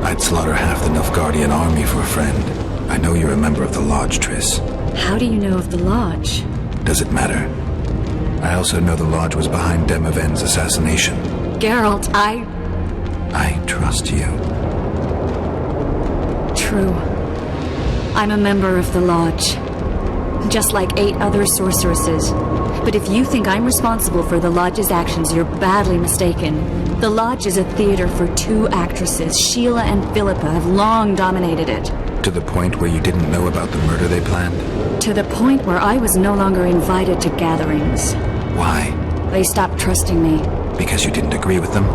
I'd slaughter half the Nilfgaardian army for a friend. I know you're a member of the Lodge, Triss. How do you know of the Lodge? Does it matter? I also know the Lodge was behind Demavend's assassination. Geralt, I trust you. True. I'm a member of the Lodge. Just like 8 other sorceresses. But if you think I'm responsible for the Lodge's actions, you're badly mistaken. The Lodge is a theater for 2 actresses. Sheila and Philippa have long dominated it. To the point where you didn't know about the murder they planned? To the point where I was no longer invited to gatherings. Why? They stopped trusting me. Because you didn't agree with them?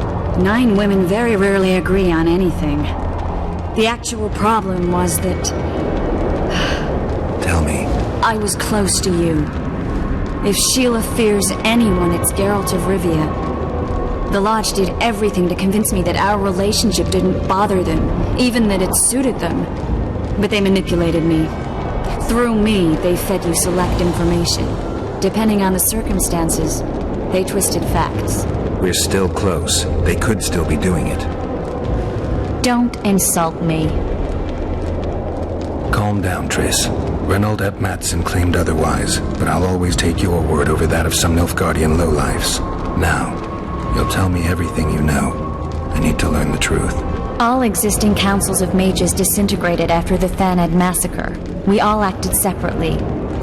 9 women very rarely agree on anything. The actual problem was that... Tell me. I was close to you. If Sheila fears anyone, it's Geralt of Rivia. The Lodge did everything to convince me that our relationship didn't bother them, even that it suited them. But they manipulated me. Through me, they fed you select information. Depending on the circumstances, they twisted facts. We're still close. They could still be doing it. Don't insult me. Calm down, Triss. Reynold Ep Matson claimed otherwise, but I'll always take your word over that of some Nilfgaardian lowlifes. Now, you'll tell me everything you know. I need to learn the truth. All existing councils of mages disintegrated after the Thanad massacre. We all acted separately.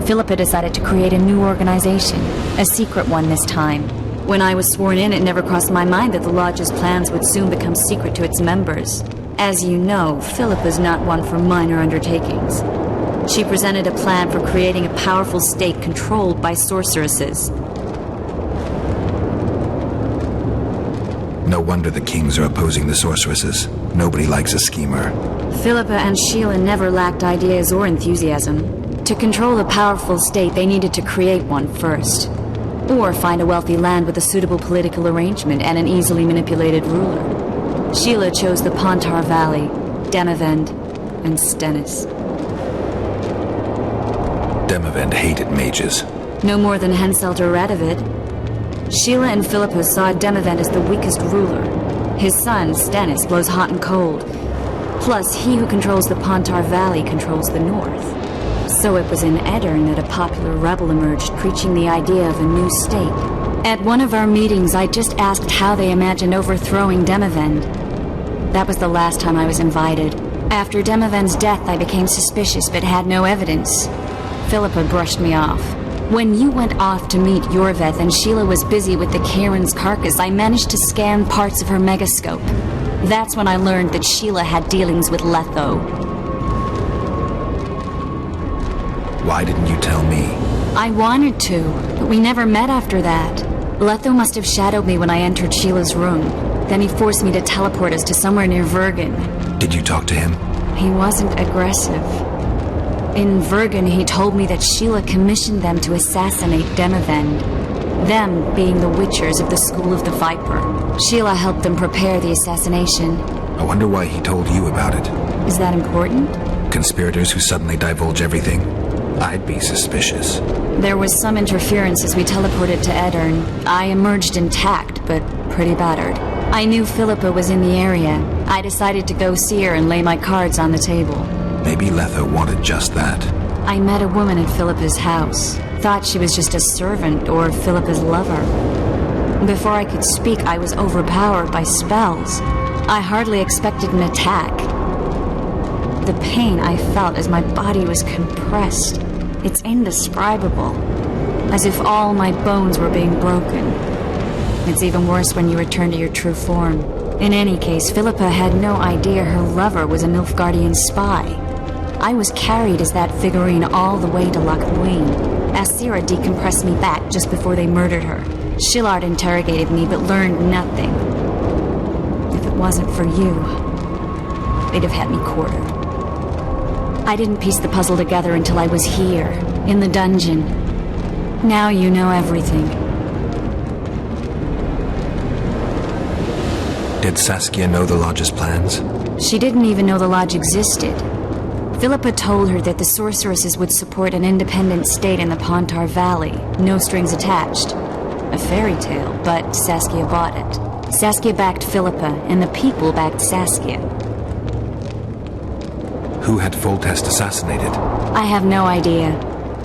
Philippa decided to create a new organization, a secret one this time. When I was sworn in, it never crossed my mind that the Lodge's plans would soon become secret to its members. As you know, Philippa's not one for minor undertakings. She presented a plan for creating a powerful state controlled by sorceresses. No wonder the kings are opposing the sorceresses. Nobody likes a schemer. Philippa and Sheila never lacked ideas or enthusiasm. To control a powerful state, they needed to create one first. Or find a wealthy land with a suitable political arrangement and an easily manipulated ruler. Sheila chose the Pontar Valley, Demavend, and Stennis. Demavend hated mages. No more than Henselder Radovid. Sheila and Philippa saw Demavend as the weakest ruler. His son, Stannis, blows hot and cold. Plus, he who controls the Pontar Valley controls the north. So it was in Edirn that a popular rebel emerged, preaching the idea of a new state. At one of our meetings, I just asked how they imagined overthrowing Demavend. That was the last time I was invited. After Demavend's death, I became suspicious but had no evidence. Philippa brushed me off. When you went off to meet Iorveth and Sheila was busy with the Kayran's carcass, I managed to scan parts of her megascope. That's when I learned that Sheila had dealings with Letho. Why didn't you tell me? I wanted to, but we never met after that. Letho must have shadowed me when I entered Sheila's room. Then he forced me to teleport us to somewhere near Vergen. Did you talk to him? He wasn't aggressive. In Vergen, he told me that Sheila commissioned them to assassinate Demavend. Them being the Witchers of the School of the Viper. Sheila helped them prepare the assassination. I wonder why he told you about it. Is that important? Conspirators who suddenly divulge everything. I'd be suspicious. There was some interference as we teleported to Edirn. I emerged intact, but pretty battered. I knew Philippa was in the area. I decided to go see her and lay my cards on the table. Maybe Letho wanted just that. I met a woman at Philippa's house. Thought she was just a servant or Philippa's lover. Before I could speak, I was overpowered by spells. I hardly expected an attack. The pain I felt as my body was compressed. It's indescribable. As if all my bones were being broken. It's even worse when you return to your true form. In any case, Philippa had no idea her lover was a Nilfgaardian spy. I was carried as that figurine all the way to Loch Muin. Asira decompressed me back just before they murdered her. Shillard interrogated me but learned nothing. If it wasn't for you, they'd have had me quartered. I didn't piece the puzzle together until I was here, in the dungeon. Now you know everything. Did Saskia know the Lodge's plans? She didn't even know the Lodge existed. Philippa told her that the sorceresses would support an independent state in the Pontar Valley, no strings attached. A fairy tale, but Saskia bought it. Saskia backed Philippa, and the people backed Saskia. Who had Foltest assassinated? I have no idea.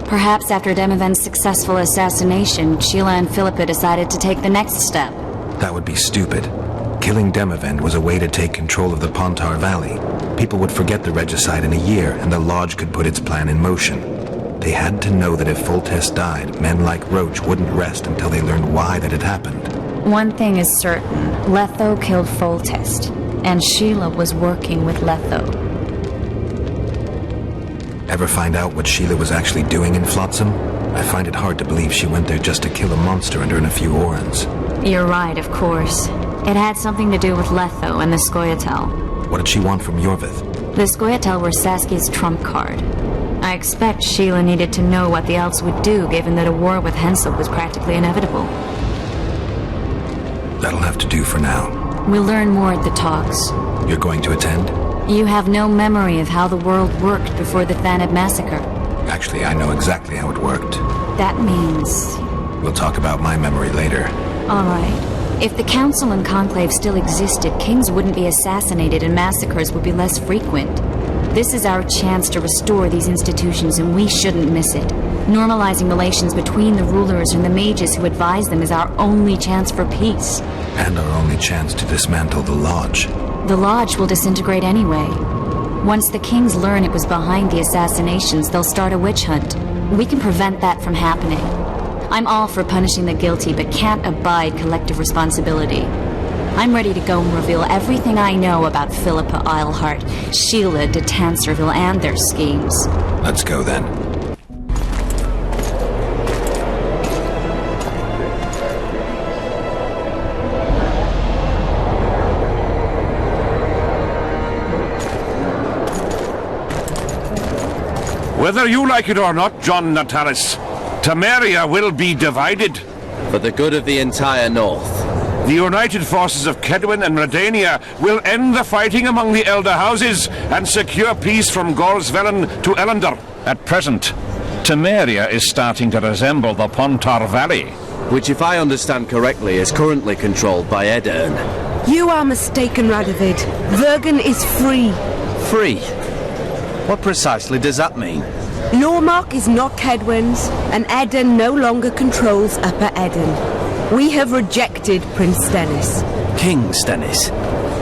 Perhaps after Demavend's successful assassination, Sheila and Philippa decided to take the next step. That would be stupid. Killing Demavend was a way to take control of the Pontar Valley. People would forget the regicide in a year, and the Lodge could put its plan in motion. They had to know that if Foltest died, men like Roche wouldn't rest until they learned why that had happened. One thing is certain. Letho killed Foltest, and Sheila was working with Letho. Ever find out what Sheila was actually doing in Flotsam? I find it hard to believe she went there just to kill a monster and earn a few orans. You're right, of course. It had something to do with Letho and the Scoia'tael. What did she want from Iorveth? The Scoia'tael were Saskia's trump card. I expect Sheila needed to know what the elves would do, given that a war with Hensel was practically inevitable. That'll have to do for now. We'll learn more at the talks. You're going to attend? You have no memory of how the world worked before the Thanad massacre. Actually, I know exactly how it worked. That means... We'll talk about my memory later. All right. If the Council and Conclave still existed, kings wouldn't be assassinated and massacres would be less frequent. This is our chance to restore these institutions, and we shouldn't miss it. Normalizing relations between the rulers and the mages who advise them is our only chance for peace. And our only chance to dismantle the Lodge. The Lodge will disintegrate anyway. Once the kings learn it was behind the assassinations, they'll start a witch hunt. We can prevent that from happening. I'm all for punishing the guilty, but can't abide collective responsibility. I'm ready to go and reveal everything I know about Philippa Eilhart, Sheila de Tanserville, and their schemes. Let's go then. Whether you like it or not, John Natalis, Temeria will be divided. For the good of the entire North. The united forces of Kedwin and Redania will end the fighting among the elder houses and secure peace from Gorsvelen to Ellender. At present, Temeria is starting to resemble the Pontar Valley. Which, if I understand correctly, is currently controlled by Edirn. You are mistaken, Radovid. Vergen is free. Free? What precisely does that mean? Lormark is not Kedwen's, and Edirn no longer controls Upper Edirn. We have rejected Prince Stennis. King Stennis?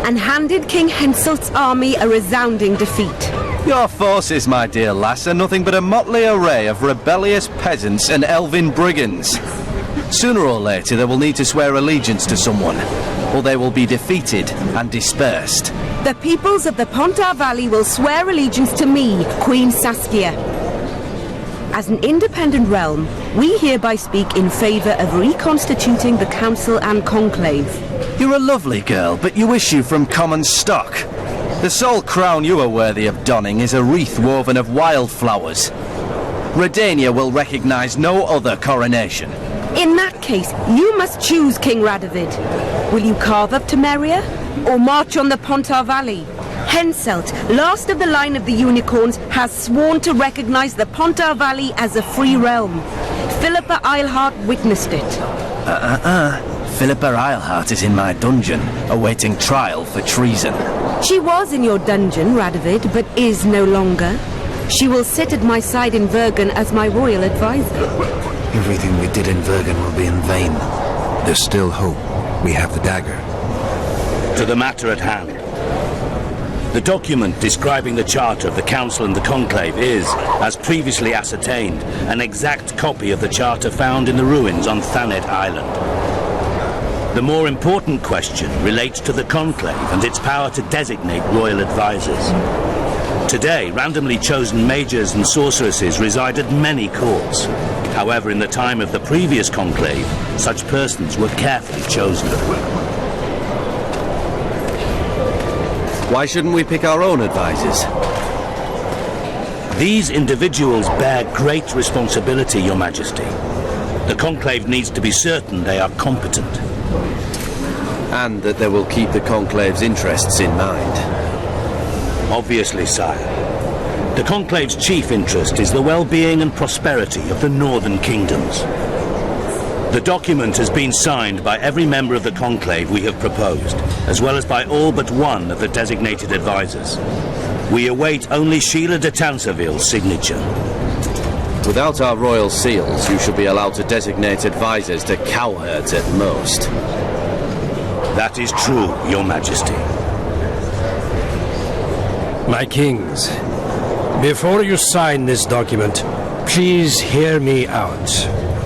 And handed King Henselt's army a resounding defeat. Your forces, my dear lass, are nothing but a motley array of rebellious peasants and elven brigands. Sooner or later they will need to swear allegiance to someone, or they will be defeated and dispersed. The peoples of the Pontar Valley will swear allegiance to me, Queen Saskia. As an independent realm, we hereby speak in favour of reconstituting the Council and Conclave. You're a lovely girl, but you issue from common stock. The sole crown you are worthy of donning is a wreath woven of wildflowers. Redania will recognise no other coronation. In that case, you must choose, King Radovid. Will you carve up Temeria, or march on the Pontar Valley? Henselt, last of the line of the unicorns, has sworn to recognise the Pontar Valley as a free realm. Philippa Eilhart witnessed it. Philippa Eilhart is in my dungeon, awaiting trial for treason. She was in your dungeon, Radovid, but is no longer. She will sit at my side in Vergen as my royal advisor. Everything we did in Vergen will be in vain. There's still hope. We have the dagger. To the matter at hand. The document describing the charter of the Council and the Conclave is, as previously ascertained, an exact copy of the charter found in the ruins on Thanet Island. The more important question relates to the Conclave and its power to designate royal advisors. Today, randomly chosen mages and sorceresses reside at many courts. However, in the time of the previous Conclave, such persons were carefully chosen. Why shouldn't we pick our own advisors? These individuals bear great responsibility, Your Majesty. The Conclave needs to be certain they are competent. And that they will keep the Conclave's interests in mind. Obviously, sire. The Conclave's chief interest is the well-being and prosperity of the northern kingdoms. The document has been signed by every member of the Conclave we have proposed, as well as by all but one of the designated advisors. We await only Sheila de Tanseville's signature. Without our royal seals, you should be allowed to designate advisors to cowherds at most. That is true, Your Majesty. My kings, before you sign this document, please hear me out.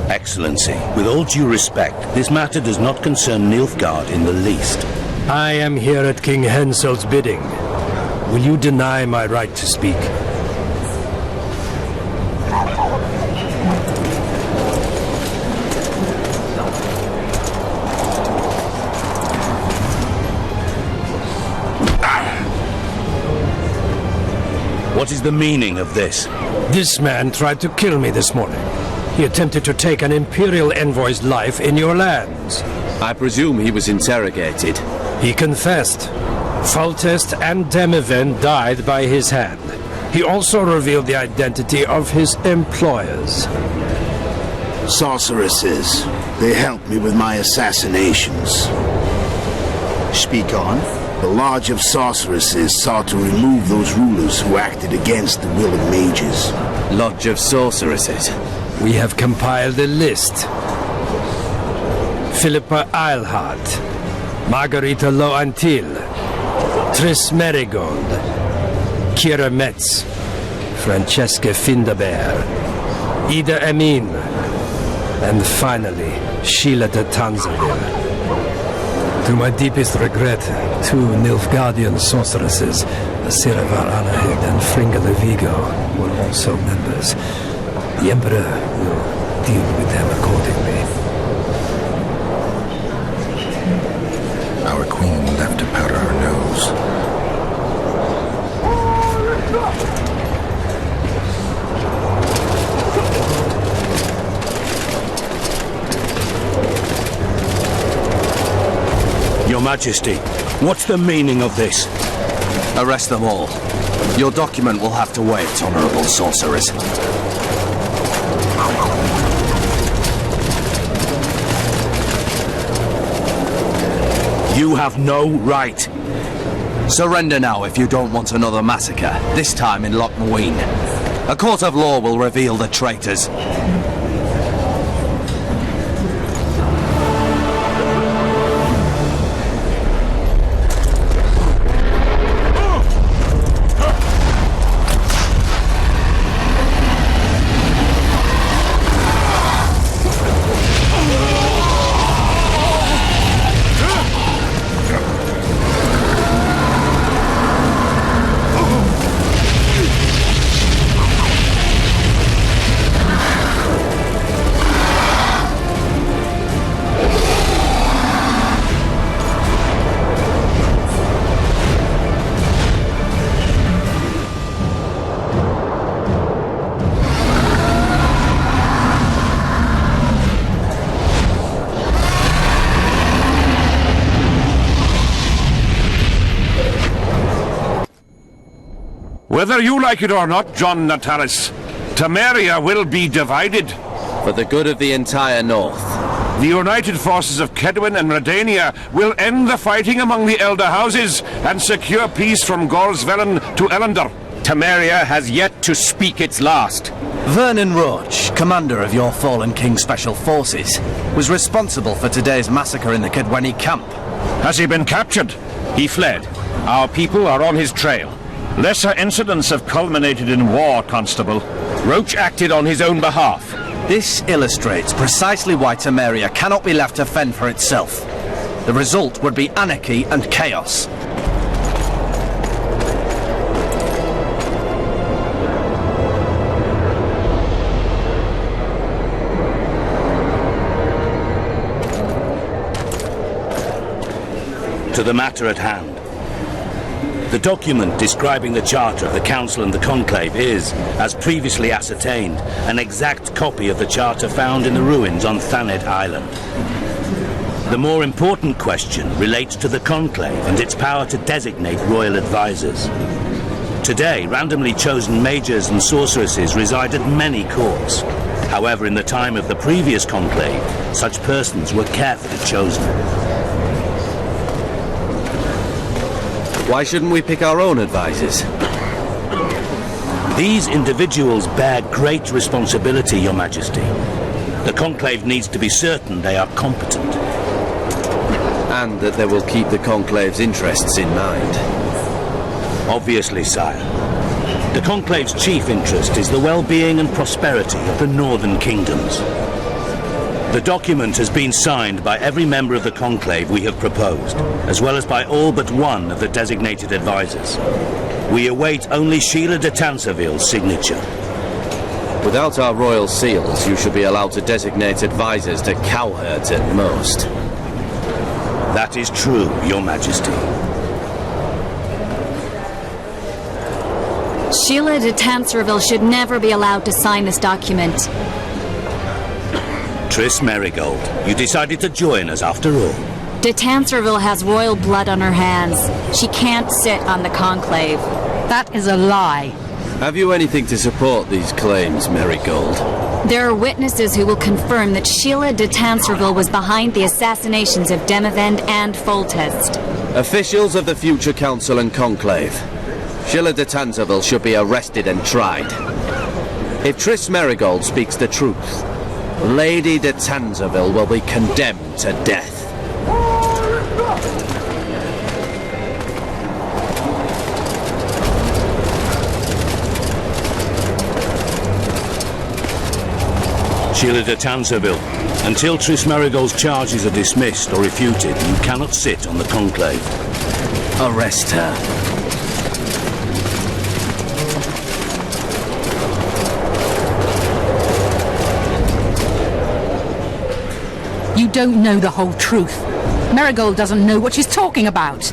Excellency, with all due respect, this matter does not concern Nilfgaard in the least. I am here at King Henselt's bidding. Will you deny my right to speak? What is the meaning of this? This man tried to kill me this morning. He attempted to take an Imperial envoy's life in your lands. I presume he was interrogated. He confessed. Foltest and Demiven died by his hand. He also revealed the identity of his employers. Sorceresses. They helped me with my assassinations. Speak on. The Lodge of Sorceresses sought to remove those rulers who acted against the will of mages. Lodge of Sorceresses? We have compiled a list. Philippa Eilhart, Margarita Loantil, Triss Merigold, Kira Metz, Francesca Findaber, Ida Amin, and finally, Sheila de Tanseville. To my deepest regret, 2 Nilfgaardian sorceresses, Siravar Anahid and Fringa Levigo, were also members. The Emperor will deal with them accordingly. Our queen left to powder her nose. Your Majesty, what's the meaning of this? Arrest them all. Your document will have to wait, honorable sorceress. You have no right. Surrender now if you don't want another massacre, this time in Lochmuine. A court of law will reveal the traitors. Whether you like it or not, John Natalis, Temeria will be divided. For the good of the entire North. The united forces of Kedwin and Redania will end the fighting among the Elder Houses and secure peace from Gorsvelen to Ellender. Temeria has yet to speak its last. Vernon Roche, commander of your fallen King Special Forces, was responsible for today's massacre in the Kedweni camp. Has he been captured? He fled. Our people are on his trail. Lesser incidents have culminated in war, Constable. Roche acted on his own behalf. This illustrates precisely why Temeria cannot be left to fend for itself. The result would be anarchy and chaos. To the matter at hand. The document describing the charter of the Council and the Conclave is, as previously ascertained, an exact copy of the charter found in the ruins on Thanet Island. The more important question relates to the Conclave and its power to designate royal advisors. Today, randomly chosen mages and sorceresses reside at many courts. However, in the time of the previous Conclave, such persons were carefully chosen. Why shouldn't we pick our own advisors? These individuals bear great responsibility, Your Majesty. The Conclave needs to be certain they are competent. And that they will keep the Conclave's interests in mind. Obviously, sire. The Conclave's chief interest is the well-being and prosperity of the northern kingdoms. The document has been signed by every member of the Conclave we have proposed, as well as by all but one of the designated advisors. We await only Sheila de Tanserville's signature. Without our royal seals, you should be allowed to designate advisors to cowherds at most. That is true, Your Majesty. Sheila de Tanserville should never be allowed to sign this document. Triss Merigold, you decided to join us after all. De Tanserville has royal blood on her hands. She can't sit on the Conclave. That is a lie. Have you anything to support these claims, Merigold? There are witnesses who will confirm that Sheila de Tanserville was behind the assassinations of Demavend and Foltest. Officials of the future Council and Conclave. Sheila de Tanserville should be arrested and tried. If Triss Merigold speaks the truth, Lady de Tanserville will be condemned to death. Sheila de Tanserville, until Triss Merigold's charges are dismissed or refuted, you cannot sit on the Conclave. Arrest her. You don't know the whole truth. Merigold doesn't know what she's talking about.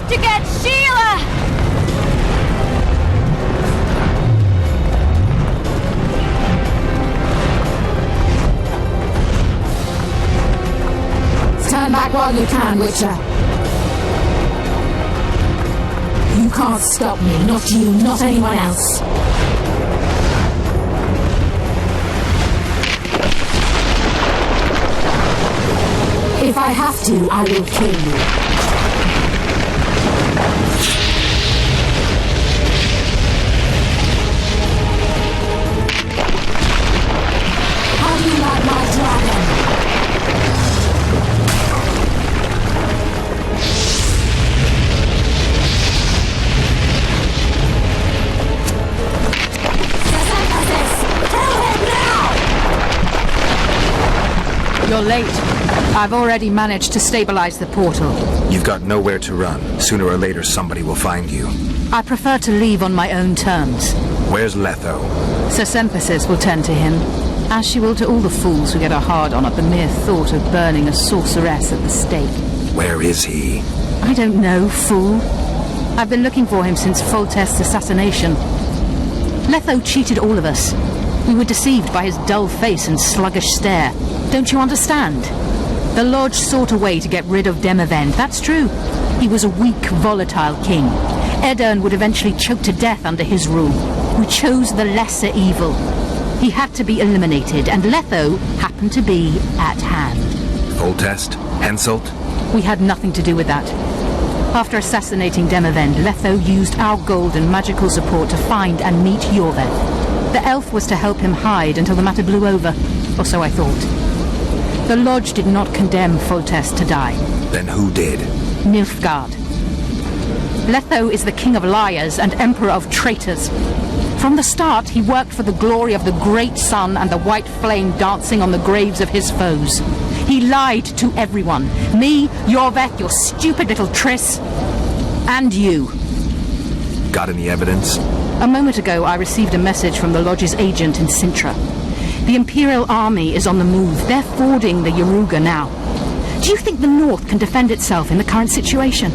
have to get Sheila! Turn back while you can, Witcher. You can't stop me, not you, not anyone else. If I have to, I will kill you. How do you like my dragon? You're late. I've already managed to stabilize the portal. You've got nowhere to run. Sooner or later somebody will find you. I prefer to leave on my own terms. Where's Letho? Sir will tend to him, as she will to all the fools who get a hard-on at the mere thought of burning a sorceress at the stake. Where is he? I don't know, fool. I've been looking for him since Foltest's assassination. Letho cheated all of us. We were deceived by his dull face and sluggish stare. Don't you understand? The Lodge sought a way to get rid of Demavend, that's true. He was a weak, volatile king. Edirn would eventually choke to death under his rule. We chose the lesser evil. He had to be eliminated, and Letho happened to be at hand. Foltest? Henselt? We had nothing to do with that. After assassinating Demavend, Letho used our gold and magical support to find and meet Iorveth. The elf was to help him hide until the matter blew over, or so I thought. The Lodge did not condemn Foltest to die. Then who did? Nilfgaard. Letho is the king of liars and emperor of traitors. From the start, he worked for the glory of the great sun and the white flame dancing on the graves of his foes. He lied to everyone. Me, Iorveth, your stupid little Triss, and you. Got any evidence? A moment ago, I received a message from the Lodge's agent in Sintra. The Imperial Army is on the move. They're fording the Yaruga now. Do you think the North can defend itself in the current situation?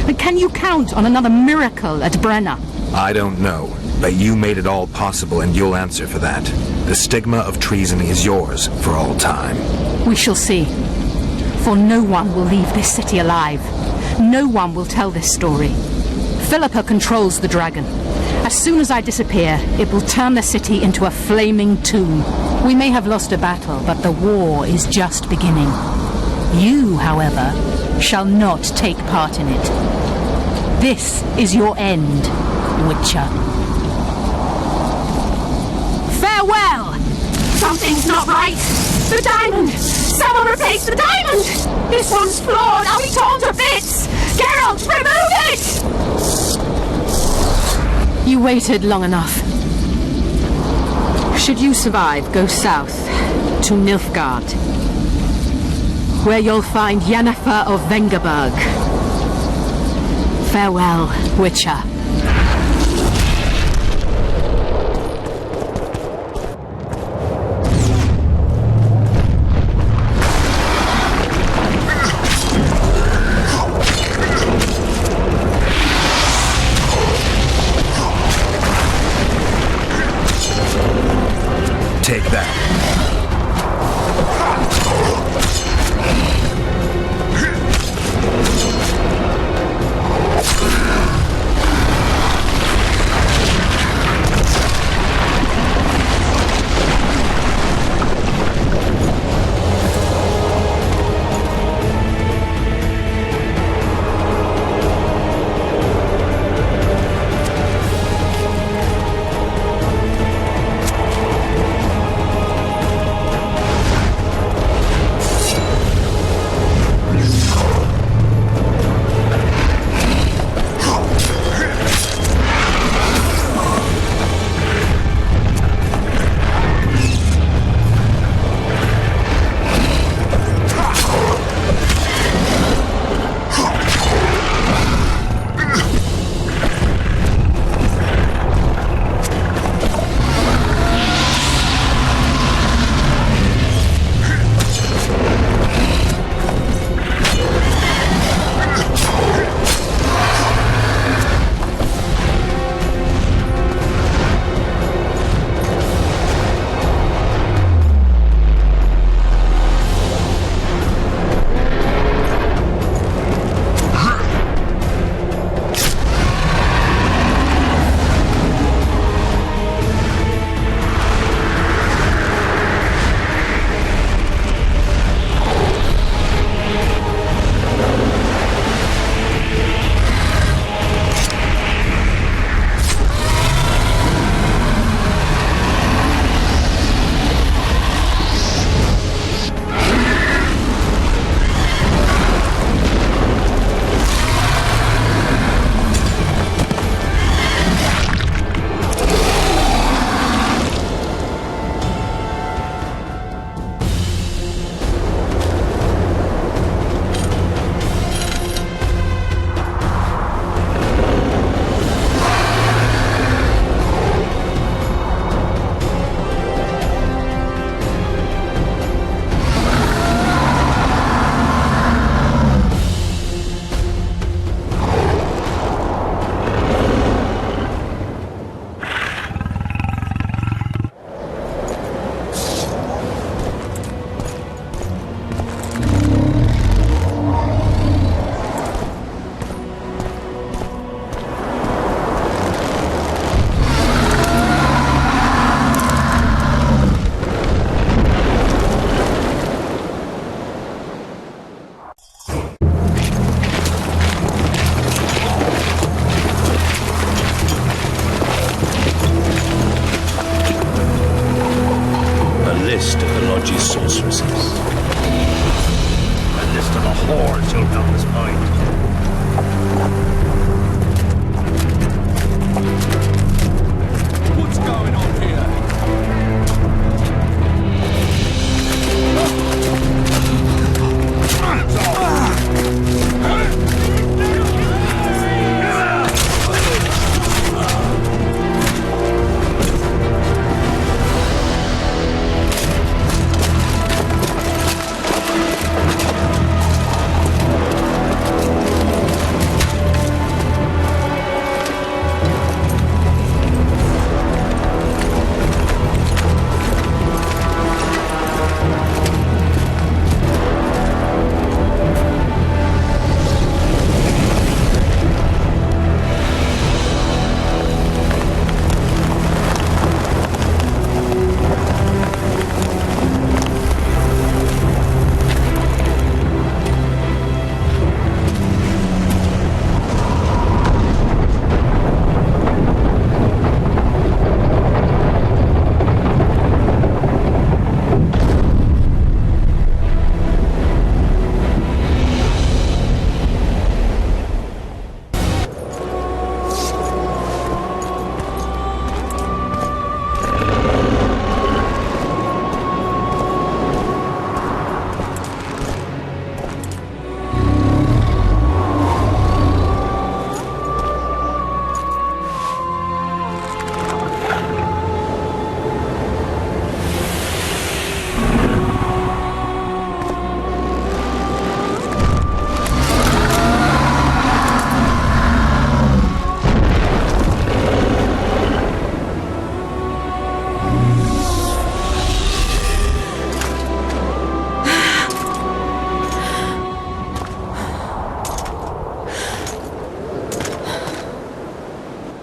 But can you count on another miracle at Brenna? I don't know, but you made it all possible and you'll answer for that. The stigma of treason is yours for all time. We shall see. For no one will leave this city alive. No one will tell this story. Philippa controls the dragon. As soon as I disappear, it will turn the city into a flaming tomb. We may have lost a battle, but the war is just beginning. You, however, shall not take part in it. This is your end, Witcher. Farewell! Something's not right! The diamond! Someone replace the diamond! This one's flawed! I'll be torn to bits! Geralt, remove it! You waited long enough. Should you survive, go south to Nilfgaard, where you'll find Yennefer of Vengerberg. Farewell, Witcher. Take that. sorceresses. A list of the hordes you'll doubtless find. What's going on here?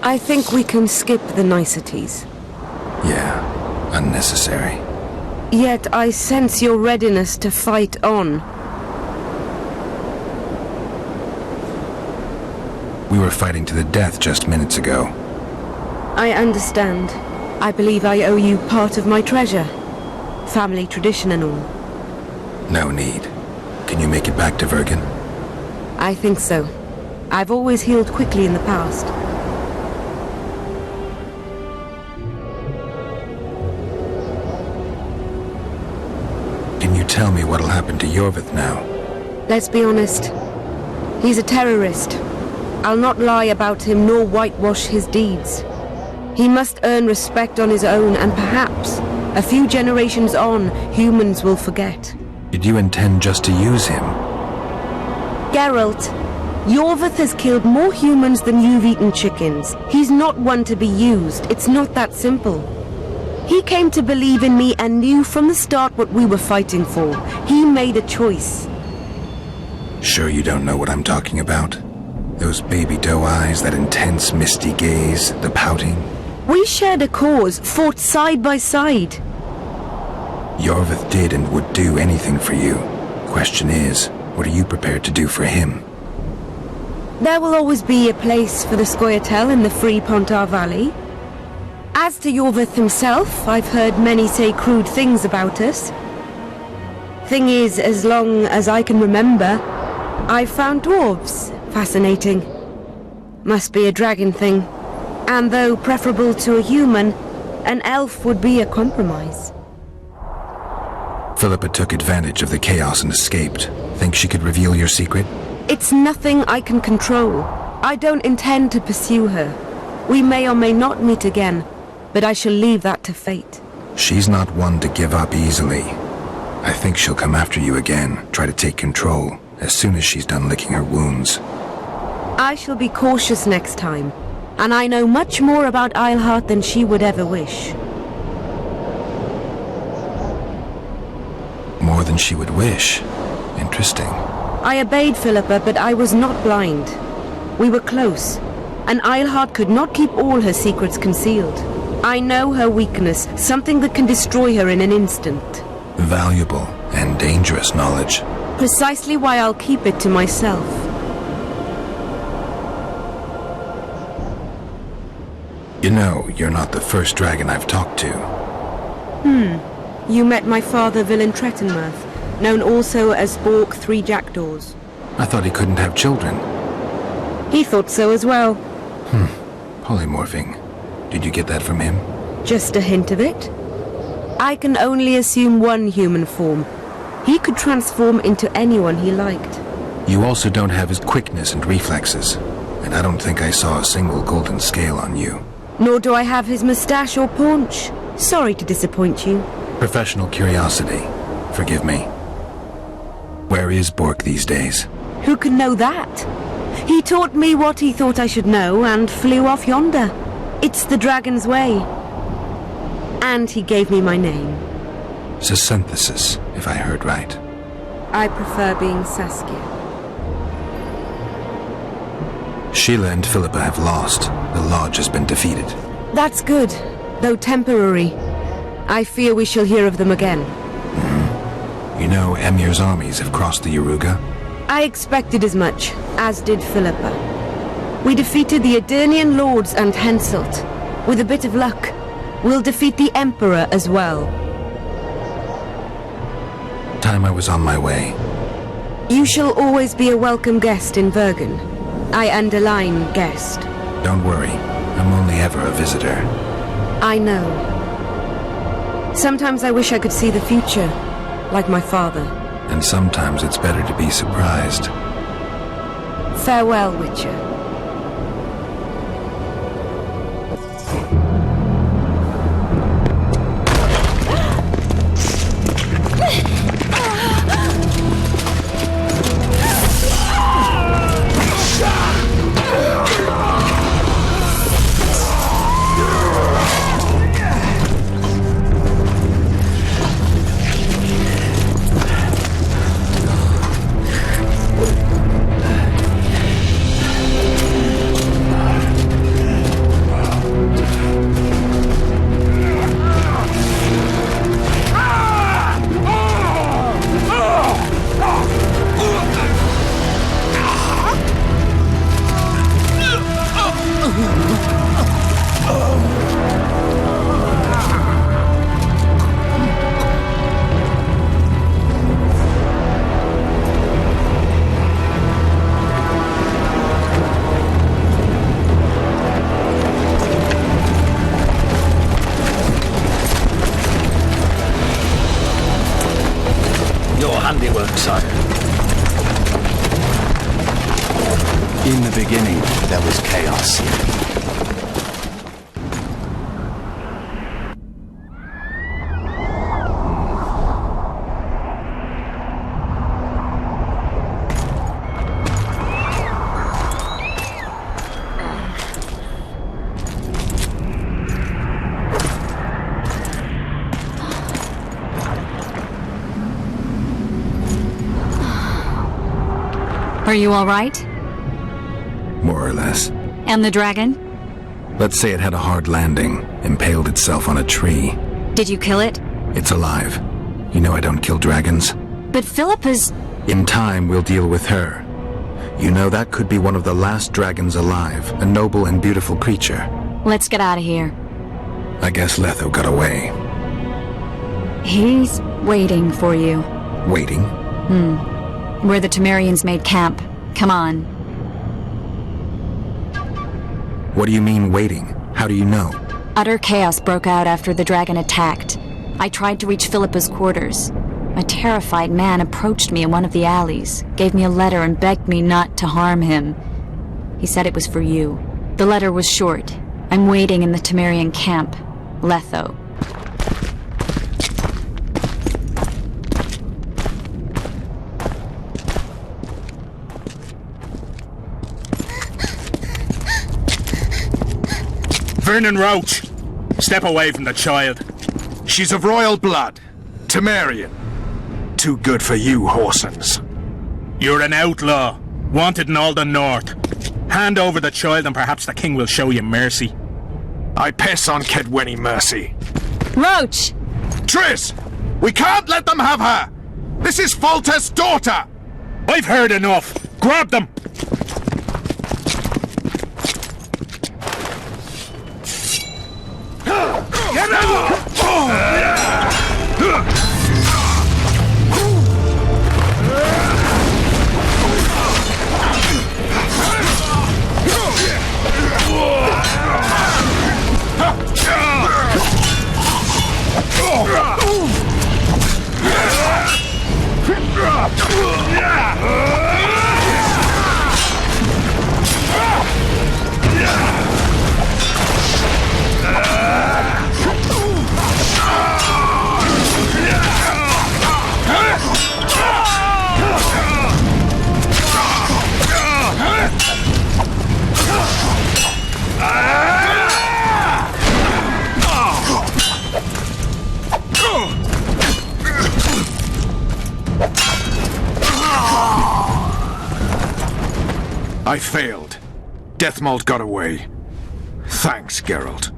I think we can skip the niceties. Yeah, unnecessary. Yet I sense your readiness to fight on. We were fighting to the death just minutes ago. I understand. I believe I owe you part of my treasure. Family tradition and all. No need. Can you make it back to Vergen? I think so. I've always healed quickly in the past. Can you tell me what'll happen to Iorveth now? Let's be honest. He's a terrorist. I'll not lie about him nor whitewash his deeds. He must earn respect on his own, and perhaps, a few generations on, humans will forget. Did you intend just to use him? Geralt, Iorveth has killed more humans than you've eaten chickens. He's not one to be used. It's not that simple. He came to believe in me and knew from the start what we were fighting for. He made a choice. Sure you don't know what I'm talking about? Those baby doe eyes, that intense misty gaze, the pouting. We shared a cause, fought side by side. Iorveth did and would do anything for you. Question is, what are you prepared to do for him? There will always be a place for the Scoia'tael in the free Pontar Valley. As to Iorveth himself, I've heard many say crude things about us. Thing is, as long as I can remember, I've found dwarves fascinating. Must be a dragon thing. And though preferable to a human, an elf would be a compromise. Philippa took advantage of the chaos and escaped. Think she could reveal your secret? It's nothing I can control. I don't intend to pursue her. We may or may not meet again, but I shall leave that to fate. She's not one to give up easily. I think she'll come after you again, try to take control, as soon as she's done licking her wounds. I shall be cautious next time, and I know much more about Eilhart than she would ever wish. More than she would wish. Interesting. I obeyed Philippa, but I was not blind. We were close, and Eilhart could not keep all her secrets concealed. I know her weakness, something that can destroy her in an instant. Valuable and dangerous knowledge. Precisely why I'll keep it to myself. You know, you're not the first dragon I've talked to. You met my father, Villain Trettenmirth, known also as Bork Three Jackdaws. I thought he couldn't have children. He thought so as well. Polymorphing. Did you get that from him? Just a hint of it. I can only assume one human form. He could transform into anyone he liked. You also don't have his quickness and reflexes. And I don't think I saw a single golden scale on you. Nor do I have his moustache or paunch. Sorry to disappoint you. Professional curiosity. Forgive me. Where is Bork these days? Who can know that? He taught me what he thought I should know and flew off yonder. It's the dragon's way. And he gave me my name. Synthesis, if I heard right. I prefer being Saskia. Sheila and Philippa have lost. The Lodge has been defeated. That's good, though temporary. I fear we shall hear of them again. You know Emir's armies have crossed the Yaruga? I expected as much, as did Philippa. We defeated the Edirnian lords and Henselt. With a bit of luck, we'll defeat the Emperor as well. Time I was on my way. You shall always be a welcome guest in Vergen. I underline guest. Don't worry, I'm only ever a visitor. I know. Sometimes I wish I could see the future, like my father. And sometimes it's better to be surprised. Farewell, Witcher. In the beginning, there was chaos. Are you all right? More or less. And the dragon? Let's say it had a hard landing, impaled itself on a tree. Did you kill it? It's alive. You know I don't kill dragons. But Philippa's... In time, we'll deal with her. You know that could be one of the last dragons alive, a noble and beautiful creature. Let's get out of here. I guess Letho got away. He's waiting for you. Waiting? Where the Temerians made camp. Come on. What do you mean, waiting? How do you know? Utter chaos broke out after the dragon attacked. I tried to reach Philippa's quarters. A terrified man approached me in one of the alleys, gave me a letter and begged me not to harm him. He said it was for you. The letter was short. I'm waiting in the Temerian camp. Letho. Vernon Roche, step away from the child. She's of royal blood. Temerian. Too good for you, Horsens. You're an outlaw, wanted in all the north. Hand over the child and perhaps the king will show you mercy. I piss on Kedwenny mercy. Roche! Triss! We can't let them have her! This is Foltest's daughter! I've heard enough. Grab them! Get out! I failed. Detmold got away. Thanks, Geralt.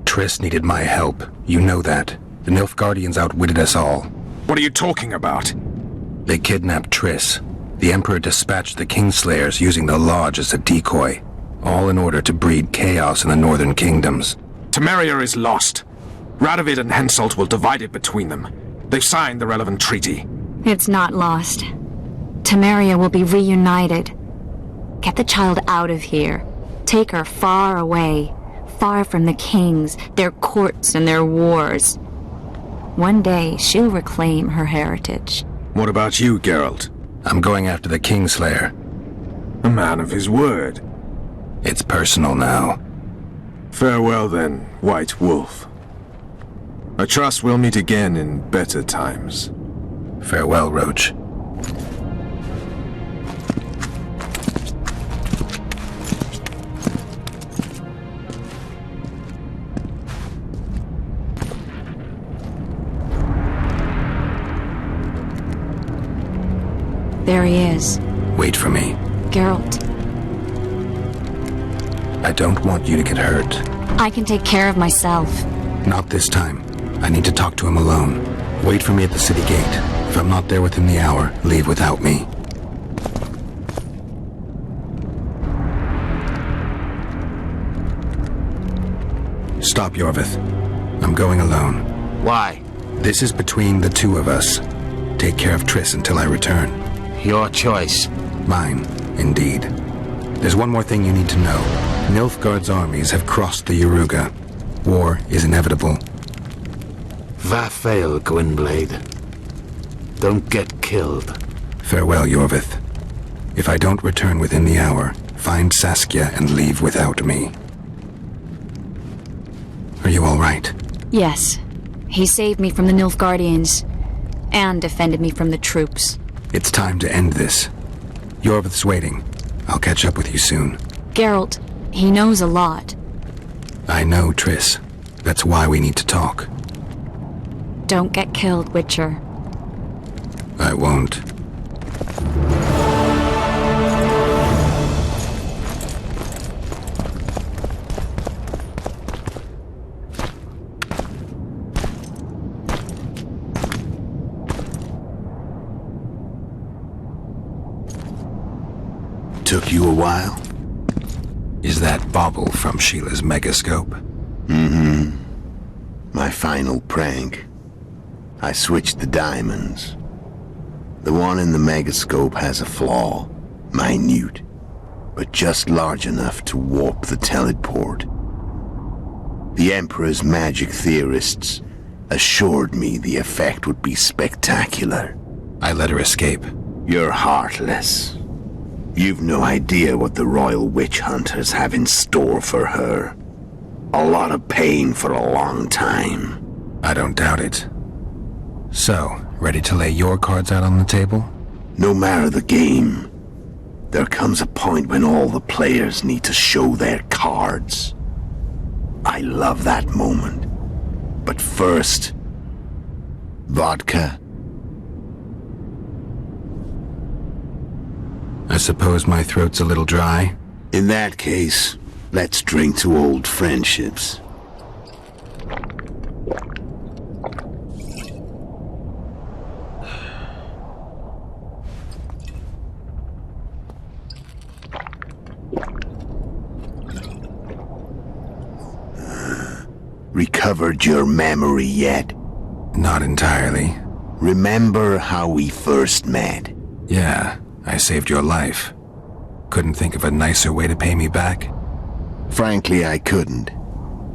Triss needed my help. You know that. The Nilfgaardians outwitted us all. What are you talking about? They kidnapped Triss. The Emperor dispatched the Kingslayers using the Lodge as a decoy, all in order to breed chaos in the northern kingdoms. Temeria is lost. Radovid and Henselt will divide it between them. They've signed the relevant treaty. It's not lost. Temeria will be reunited. Get the child out of here. Take her far away, far from the kings, their courts, and their wars. One day, she'll reclaim her heritage. What about you, Geralt? I'm going after the Kingslayer. A man of his word. It's personal now. Farewell then, White Wolf. I trust we'll meet again in better times. Farewell, Roche. There he is. Wait for me. Geralt. I don't want you to get hurt. I can take care of myself. Not this time. I need to talk to him alone. Wait for me at the city gate. If I'm not there within the hour, leave without me. Stop, Iorveth. I'm going alone. Why? This is between the two of us. Take care of Triss until I return. Your choice. Mine, indeed. There's one more thing you need to know. Nilfgaard's armies have crossed the Yaruga. War is inevitable. Vafail, Gwynblade. Don't get killed. Farewell, Iorveth. If I don't return within the hour, find Saskia and leave without me. Are you all right? Yes. He saved me from the Nilfgaardians, and defended me from the troops. It's time to end this. Iorveth's waiting. I'll catch up with you soon. Geralt, he knows a lot. I know, Triss. That's why we need to talk. Don't get killed, Witcher. I won't. Took you a while? Is that bauble from Sheila's megascope? Mm-hmm. My final prank. I switched the diamonds. The one in the megascope has a flaw. Minute. But just large enough to warp the teleport. The Emperor's magic theorists assured me the effect would be spectacular. I let her escape. You're heartless. You've no idea what the royal witch hunters have in store for her. A lot of pain for a long time. I don't doubt it. So, ready to lay your cards out on the table? No matter the game, there comes a point when all the players need to show their cards. I love that moment. But first, vodka. I suppose my throat's a little dry? In that case, let's drink to old friendships. Recovered your memory yet? Not entirely. Remember how we first met? Yeah, I saved your life. Couldn't think of a nicer way to pay me back? Frankly, I couldn't.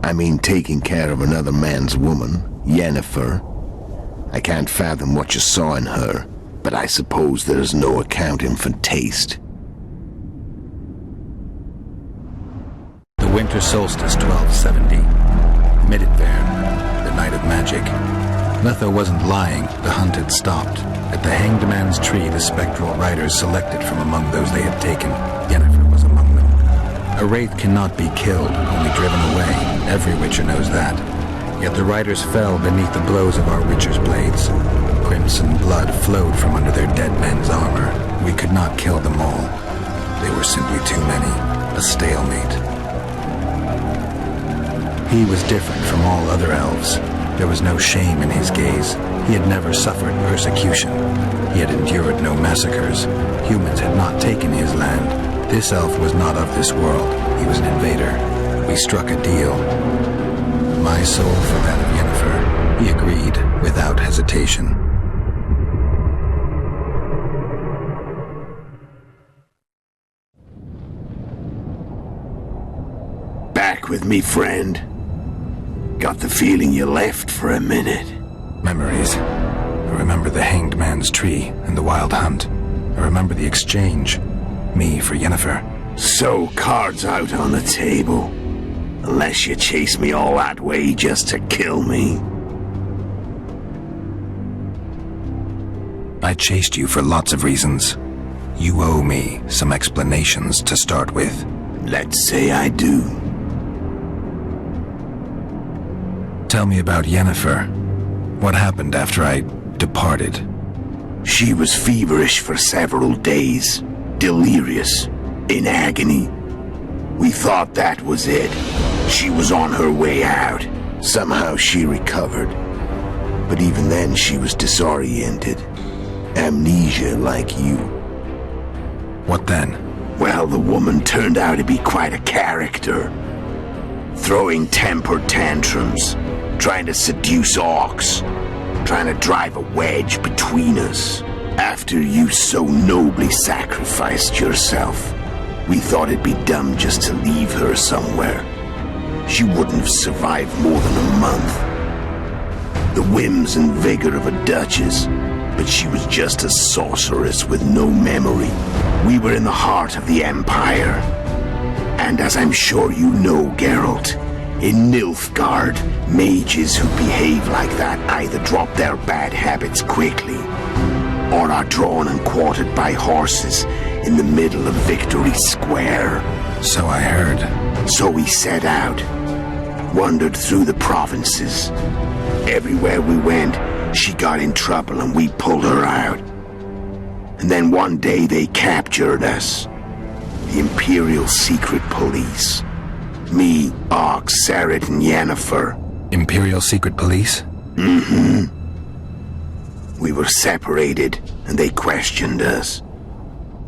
I mean, taking care of another man's woman, Yennefer. I can't fathom what you saw in her, but I suppose there's no accounting for taste. The winter solstice, 1270. Middenvern, the night of magic. Letho wasn't lying, the hunt had stopped. At the Hanged Man's Tree, the spectral riders selected from among those they had taken. Yennefer was among them. A wraith cannot be killed, only driven away. Every Witcher knows that. Yet the riders fell beneath the blows of our Witcher's blades. Crimson blood flowed from under their dead men's armor. We could not kill them all. They were simply too many. A stalemate. He was different from all other elves. There was no shame in his gaze. He had never suffered persecution. He had endured no massacres. Humans had not taken his land. This elf was not of this world. He was an invader. We struck a deal. My soul for that of Yennefer. He agreed without hesitation. Back with me, friend. Got the feeling you left for a minute. Memories. I remember the hanged man's tree and the wild hunt. I remember the exchange. Me for Yennefer. So, cards out on the table. Unless you chase me all that way just to kill me. I chased you for lots of reasons. You owe me some explanations to start with. Let's say I do. Tell me about Yennefer. What happened after I departed? She was feverish for several days. Delirious. In agony. We thought that was it. She was on her way out. Somehow she recovered. But even then she was disoriented. Amnesia like you. What then? Well, the woman turned out to be quite a character. Throwing temper tantrums. Trying to seduce orcs. Trying to drive a wedge between us. After you so nobly sacrificed yourself, we thought it'd be dumb just to leave her somewhere. She wouldn't have survived more than a month. The whims and vigor of a duchess, but she was just a sorceress with no memory. We were in the heart of the Empire. And as I'm sure you know, Geralt, in Nilfgaard, mages who behave like that either drop their bad habits quickly, or are drawn and quartered by horses in the middle of Victory Square. So I heard. So we set out, wandered through the provinces. Everywhere we went, she got in trouble and we pulled her out. And then one day they captured us. The Imperial Secret Police. Me, Ark, Serret, and Yennefer. Imperial Secret Police? Mm-hmm. We were separated, and they questioned us.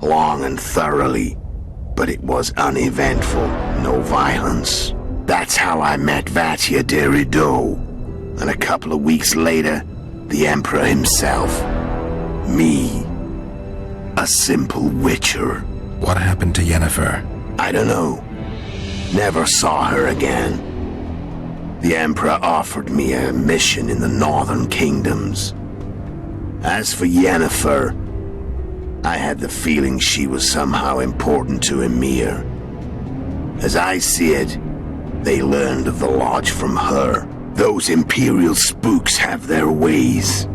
Long and thoroughly, but it was uneventful, no violence. That's how I met Vatia de Rideau, and a couple of weeks later, the Emperor himself. Me, a simple witcher. What happened to Yennefer? I don't know. Never saw her again. The Emperor offered me a mission in the northern kingdoms. As for Yennefer, I had the feeling she was somehow important to Emir. As I see it, they learned of the lodge from her. Those Imperial spooks have their ways.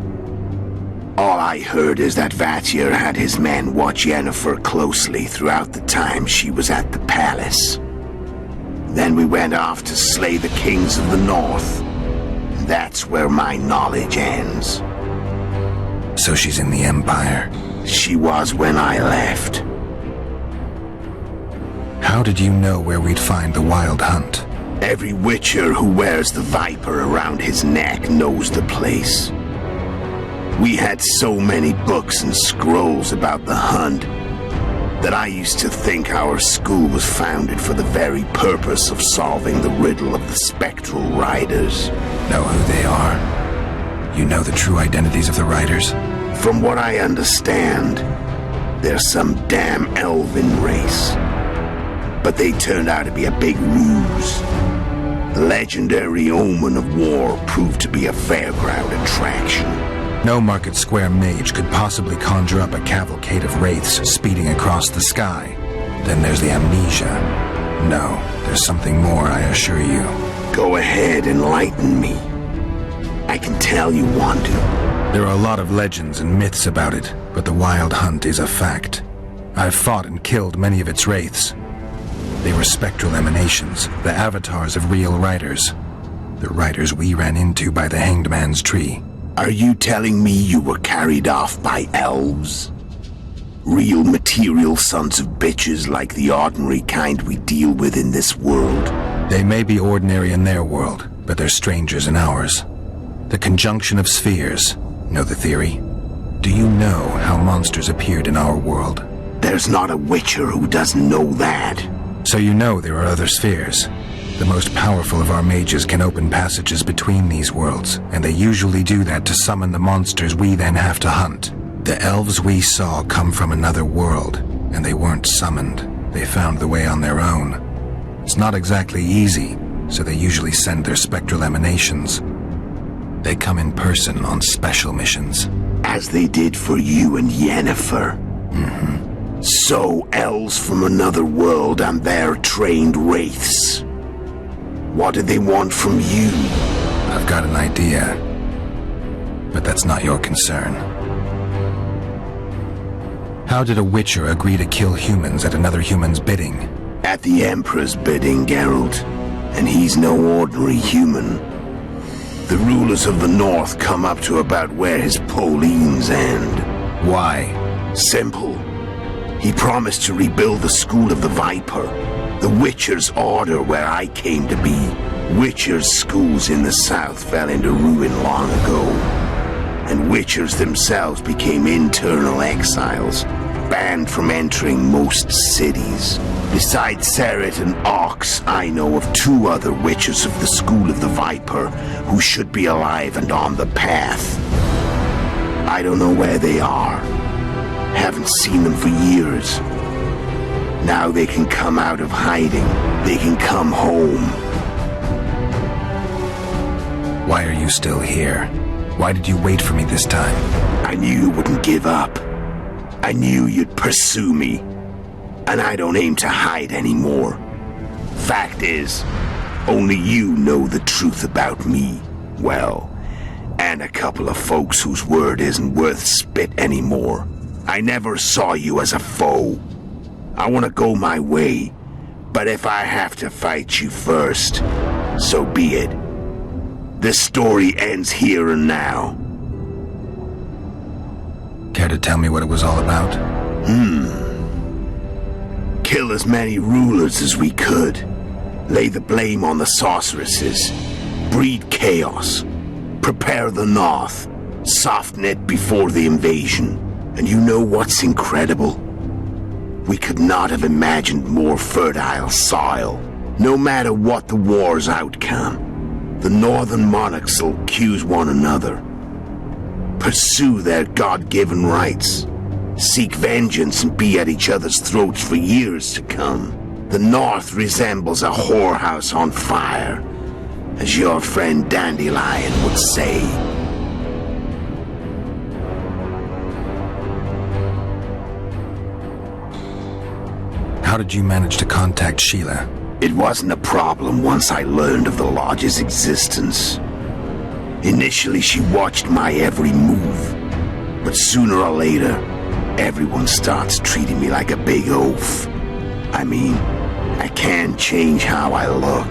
All I heard is that Vatir had his men watch Yennefer closely throughout the time she was at the palace. Then we went off to slay the kings of the north. That's where my knowledge ends. So she's in the Empire? She was when I left. How did you know where we'd find the Wild Hunt? Every witcher who wears the viper around his neck knows the place. We had so many books and scrolls about the hunt that I used to think our school was founded for the very purpose of solving the riddle of the spectral riders. Know who they are? You know the true identities of the riders? From what I understand, they're some damn elven race. But they turned out to be a big ruse. The legendary omen of war proved to be a fairground attraction. No Market Square mage could possibly conjure up a cavalcade of wraiths speeding across the sky. Then there's the amnesia. No, there's something more, I assure you. Go ahead, enlighten me. I can tell you want to. There are a lot of legends and myths about it, but the Wild Hunt is a fact. I've fought and killed many of its wraiths. They were spectral emanations, the avatars of real riders. The riders we ran into by the Hanged Man's tree. Are you telling me you were carried off by elves? Real material sons of bitches like the ordinary kind we deal with in this world. They may be ordinary in their world, but they're strangers in ours. The conjunction of spheres. Know the theory? Do you know how monsters appeared in our world? There's not a witcher who doesn't know that. So you know there are other spheres. The most powerful of our mages can open passages between these worlds, and they usually do that to summon the monsters we then have to hunt. The elves we saw come from another world, and they weren't summoned. They found the way on their own. It's not exactly easy, so they usually send their spectral emanations. They come in person on special missions. As they did for you and Yennefer. Mm-hmm. So, elves from another world and their trained wraiths. What do they want from you? I've got an idea, but that's not your concern. How did a witcher agree to kill humans at another human's bidding? At the Emperor's bidding, Geralt. And he's no ordinary human. The rulers of the North come up to about where his Pauline's end. Why? Simple. He promised to rebuild the School of the Viper, the Witcher's Order where I came to be. Witcher's schools in the South fell into ruin long ago, and Witchers themselves became internal exiles, banned from entering most cities. Besides Seret and Ox, I know of 2 other Witchers of the School of the Viper who should be alive and on the path. I don't know where they are. Haven't seen them for years. Now they can come out of hiding. They can come home. Why are you still here? Why did you wait for me this time? I knew you wouldn't give up. I knew you'd pursue me. And I don't aim to hide anymore. Fact is, only you know the truth about me. Well, and a couple of folks whose word isn't worth spit anymore. I never saw you as a foe. I want to go my way, but if I have to fight you first, so be it. This story ends here and now. Care to tell me what it was all about? Kill as many rulers as we could. Lay the blame on the sorceresses. Breed chaos. Prepare the North. Soften it before the invasion. And you know what's incredible? We could not have imagined more fertile soil. No matter what the war's outcome, the northern monarchs will accuse one another. Pursue their God-given rights. Seek vengeance and be at each other's throats for years to come. The North resembles a whorehouse on fire, as your friend Dandelion would say. How did you manage to contact Sheila? It wasn't a problem once I learned of the Lodge's existence. Initially, she watched my every move. But sooner or later, everyone starts treating me like a big oaf. I mean, I can't change how I look.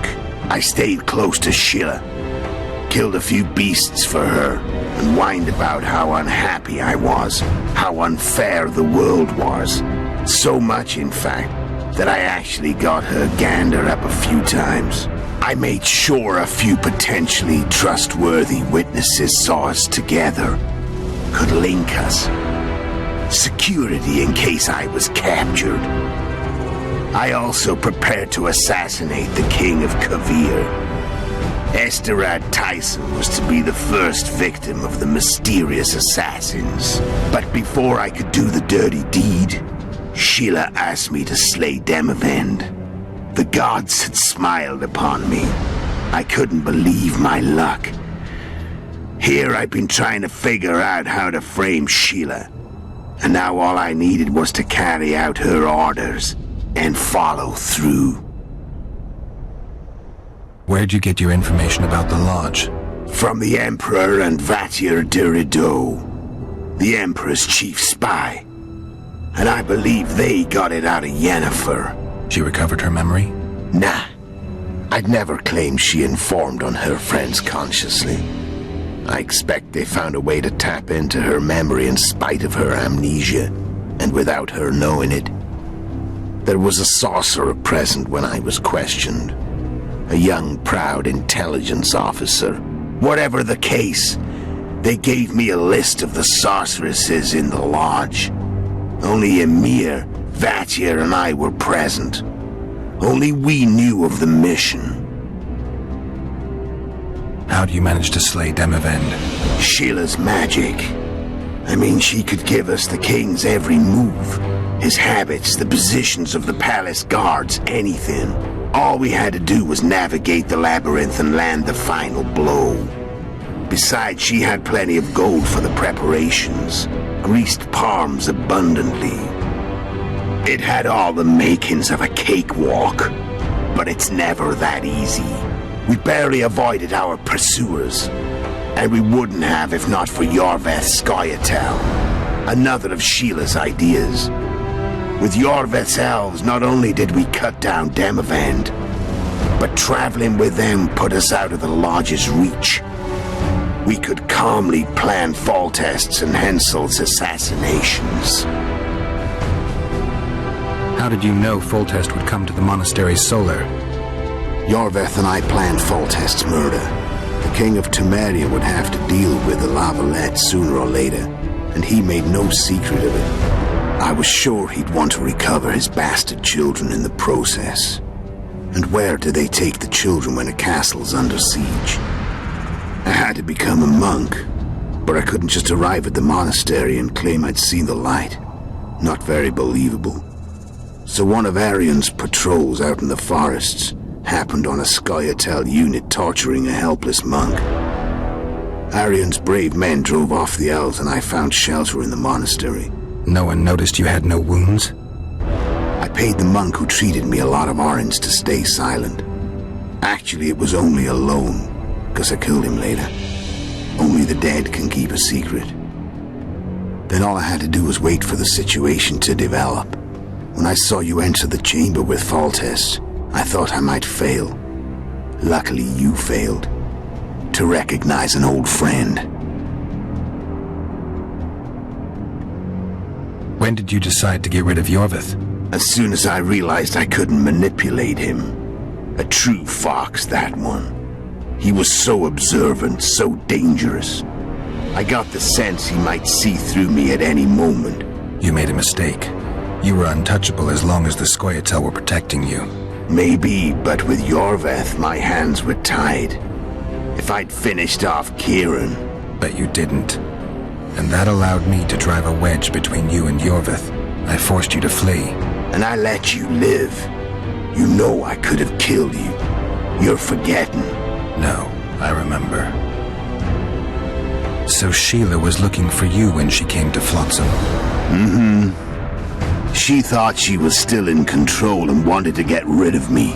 I stayed close to Sheila, killed a few beasts for her, and whined about how unhappy I was, how unfair the world was. So much, in fact, that I actually got her gander up a few times. I made sure a few potentially trustworthy witnesses saw us together, could link us. Security in case I was captured. I also prepared to assassinate the King of Kavir. Esterad Tyson was to be the first victim of the mysterious assassins. But before I could do the dirty deed, Sheila asked me to slay Demavend. The gods had smiled upon me. I couldn't believe my luck. Here I've been trying to figure out how to frame Sheila. And now all I needed was to carry out her orders and follow through. Where'd you get your information about the Lodge? From the Emperor and Vatir Durido, the Emperor's chief spy. And I believe they got it out of Yennefer. She recovered her memory? Nah. I'd never claimed she informed on her friends consciously. I expect they found a way to tap into her memory in spite of her amnesia. and without her knowing it. There was a sorcerer present when I was questioned. A young, proud intelligence officer. Whatever the case, they gave me a list of the sorceresses in the lodge. Only Emir, Vatir, and I were present. Only we knew of the mission. How do you manage to slay Demavend? Sheila's magic. I mean, she could give us the king's every move. His habits, the positions of the palace guards, anything. All we had to do was navigate the labyrinth and land the final blow. Besides, she had plenty of gold for the preparations. Greased palms abundantly. It had all the makings of a cakewalk. But it's never that easy. We barely avoided our pursuers. And we wouldn't have if not for Iorveth's Scoia'tael. Another of Sheila's ideas. With Iorveth's elves, not only did we cut down Demavend, but traveling with them put us out of the lodge's reach. We could calmly plan Foltest's and Hensel's assassinations. How did you know Foltest would come to the monastery's solar? Iorveth and I planned Foltest's murder. The king of Temeria would have to deal with the La Valette sooner or later, and he made no secret of it. I was sure he'd want to recover his bastard children in the process. And where do they take the children when a castle's under siege? I had to become a monk, but I couldn't just arrive at the monastery and claim I'd seen the light. Not very believable. So one of Aryan's patrols out in the forests happened on a Scoia'tael unit torturing a helpless monk. Aryan's brave men drove off the elves and I found shelter in the monastery. No one noticed you had no wounds? I paid the monk who treated me a lot of orange to stay silent. Actually, it was only a loan, because I killed him later. Only the dead can keep a secret. Then all I had to do was wait for the situation to develop. When I saw you enter the chamber with Foltest, I thought I might fail. Luckily, you failed. To recognize an old friend. When did you decide to get rid of Iorveth? As soon as I realized I couldn't manipulate him. A true fox, that one. He was so observant, so dangerous. I got the sense he might see through me at any moment. You made a mistake. You were untouchable as long as the Scoia'tael were protecting you. Maybe, but with Iorveth, my hands were tied. If I'd finished off Kayran... But you didn't. And that allowed me to drive a wedge between you and Iorveth. I forced you to flee. And I let you live. You know I could have killed you. You're forgetting. No, I remember. So Sheila was looking for you when she came to Flotsam. Mm-hmm. She thought she was still in control and wanted to get rid of me.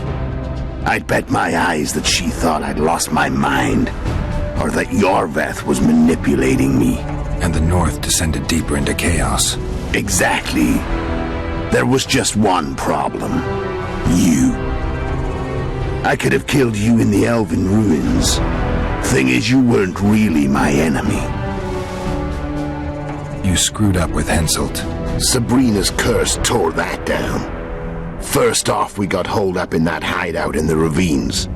I'd bet my eyes that she thought I'd lost my mind, or that Iorveth was manipulating me. And the North descended deeper into chaos. Exactly. There was just one problem. You. I could have killed you in the Elven ruins. Thing is, you weren't really my enemy. You screwed up with Henselt. Sabrina's curse tore that down. First off, we got holed up in that hideout in the ravines.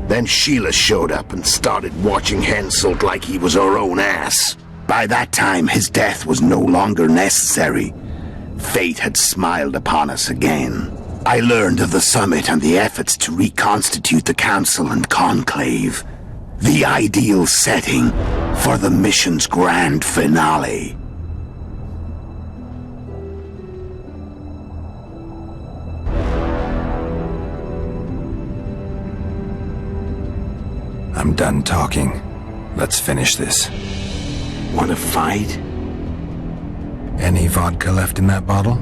Then Sheila showed up and started watching Henselt like he was her own ass. By that time, his death was no longer necessary. Fate had smiled upon us again. I learned of the summit and the efforts to reconstitute the council and conclave. The ideal setting for the mission's grand finale. I'm done talking. Let's finish this. Want to fight? Any vodka left in that bottle?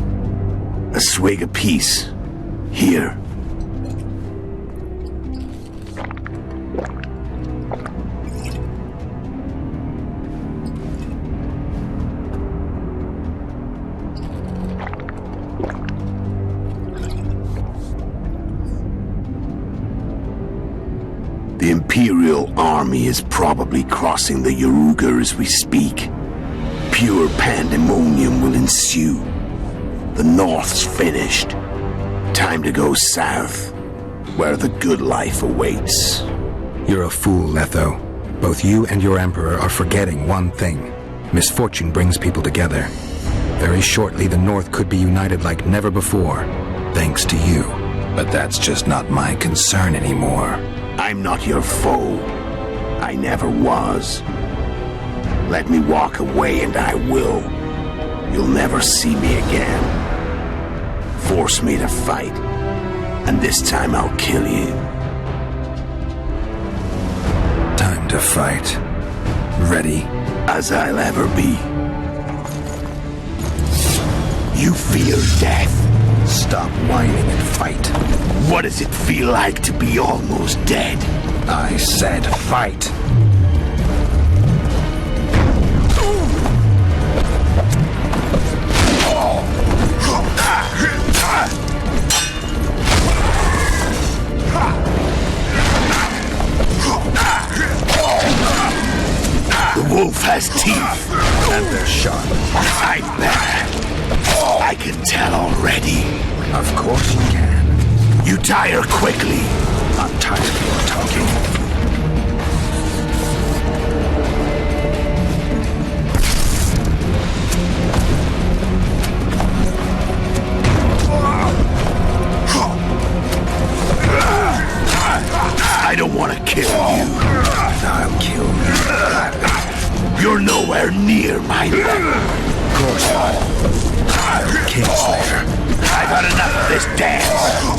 A swig apiece. Here. The Imperial army is probably crossing the Yaruga as we speak. Pure pandemonium. mayhem will ensue. The North's finished. Time to go south, where the good life awaits. You're a fool, Letho. Both you and your Emperor are forgetting one thing. Misfortune brings people together. Very shortly, the North could be united like never before, thanks to you. But that's just not my concern anymore. I'm not your foe. I never was. Let me walk away and I will. You'll never see me again. Force me to fight, and this time I'll kill you. Time to fight. Ready? As I'll ever be. You fear death. Stop whining and fight. What does it feel like to be almost dead? I said fight. The wolf has teeth. And they're sharp. I bet. I can tell already. Of course you can. You tire quickly. I'm tired of your talking. I don't want to kill you. I'll kill you. You're nowhere near my level. Of course not. Kingslayer. I've had enough of this dance.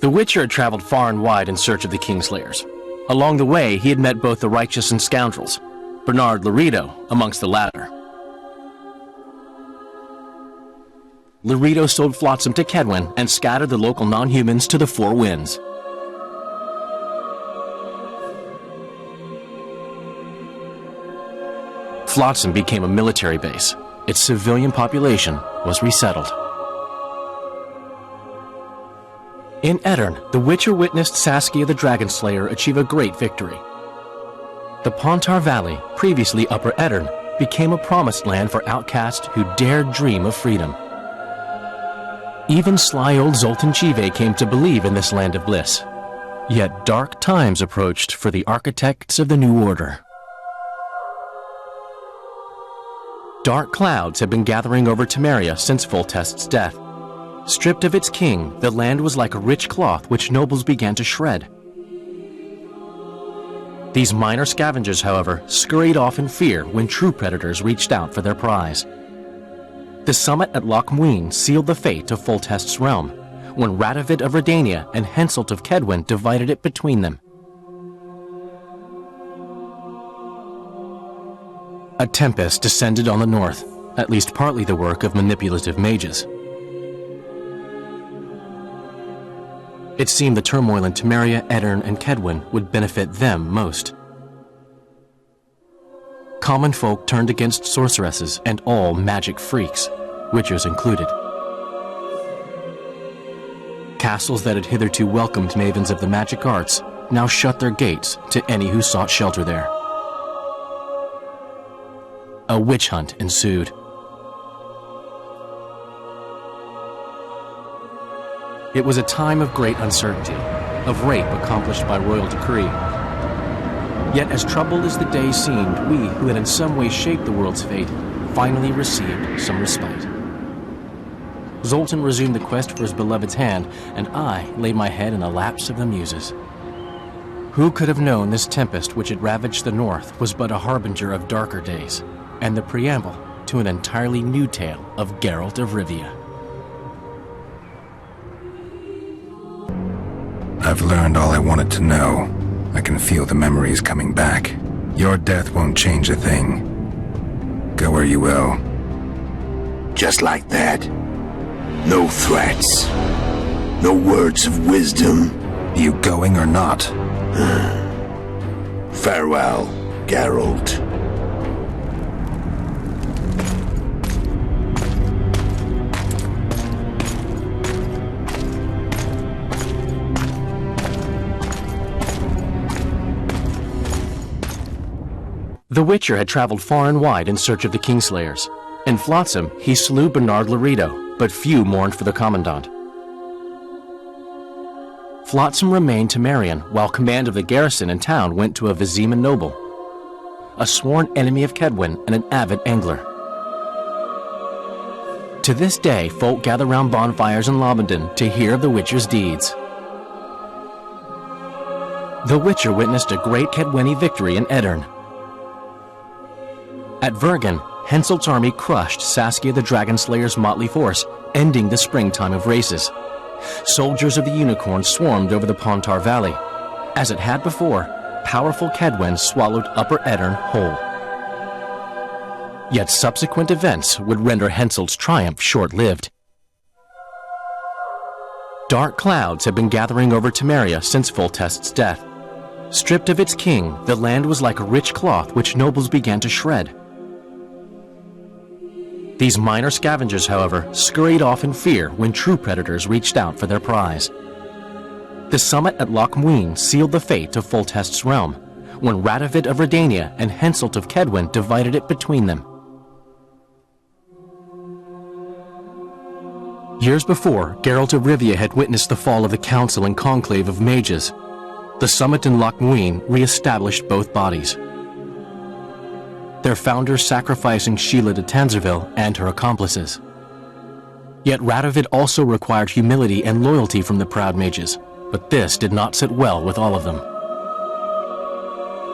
The Witcher had traveled far and wide in search of the Kingslayers. Along the way, he had met both the righteous and scoundrels, Bernard Laredo amongst the latter. Loreto sold Flotsam to Kedwen and scattered the local non-humans to the four winds. Flotsam became a military base. Its civilian population was resettled. In Edirn, the Witcher witnessed Saskia the Dragon Slayer achieve a great victory. The Pontar Valley, previously Upper Edirn, became a promised land for outcasts who dared dream of freedom. Even sly old Zoltan Chive came to believe in this land of bliss. Yet dark times approached for the architects of the New Order. Dark clouds had been gathering over Temeria since Foltest's death. Stripped of its king, the land was like a rich cloth which nobles began to shred. These minor scavengers, however, scurried off in fear when true predators reached out for their prize. The summit at Loch Muin sealed the fate of Foltest's realm, when Radovid of Redania and Henselt of Kedwen divided it between them. A tempest descended on the north, at least partly the work of manipulative mages. It seemed the turmoil in Temeria, Edirn, and Kedwen would benefit them most. Common folk turned against sorceresses and all magic freaks, witchers included. Castles that had hitherto welcomed mavens of the magic arts now shut their gates to any who sought shelter there. A witch hunt ensued. It was a time of great uncertainty, of rape accomplished by royal decree. Yet as troubled as the day seemed, we, who had in some way shaped the world's fate, finally received some respite. Zoltan resumed the quest for his beloved's hand, and I laid my head in the laps of the muses. Who could have known this tempest which had ravaged the north was but a harbinger of darker days, and the preamble to an entirely new tale of Geralt of Rivia. I've learned all I wanted to know. I can feel the memories coming back. Your death won't change a thing. Go where you will. Just like that. No threats. No words of wisdom. You going or not? Farewell, Geralt. The Witcher had traveled far and wide in search of the Kingslayers. In Flotsam, he slew Bernard Loreto, but few mourned for the Commandant. Flotsam remained Temerian, while command of the garrison and town went to a Vizima noble, a sworn enemy of Kedwen and an avid angler. To this day, folk gather round bonfires in Lobendon to hear of the Witcher's deeds. The Witcher witnessed a great Kedweni victory in Edirn. At Vergen, Henselt's army crushed Saskia the Dragon Slayer's motley force, ending the springtime of races. Soldiers of the Unicorn swarmed over the Pontar Valley. As it had before, powerful Kedwen swallowed Upper Edirn whole. Yet subsequent events would render Henselt's triumph short-lived. Dark clouds had been gathering over Temeria since Foltest's death. Stripped of its king, the land was like a rich cloth which nobles began to shred. These minor scavengers, however, scurried off in fear when true predators reached out for their prize. The summit at Loch Muin sealed the fate of Foltest's realm, when Radovid of Redania and Henselt of Kedwen divided it between them. Years before, Geralt of Rivia had witnessed the fall of the Council and Conclave of Mages. The summit in Loch Muin re-established both bodies, their founders sacrificing Sheila de Tanzerville and her accomplices. Yet Radovid also required humility and loyalty from the proud mages, but this did not sit well with all of them.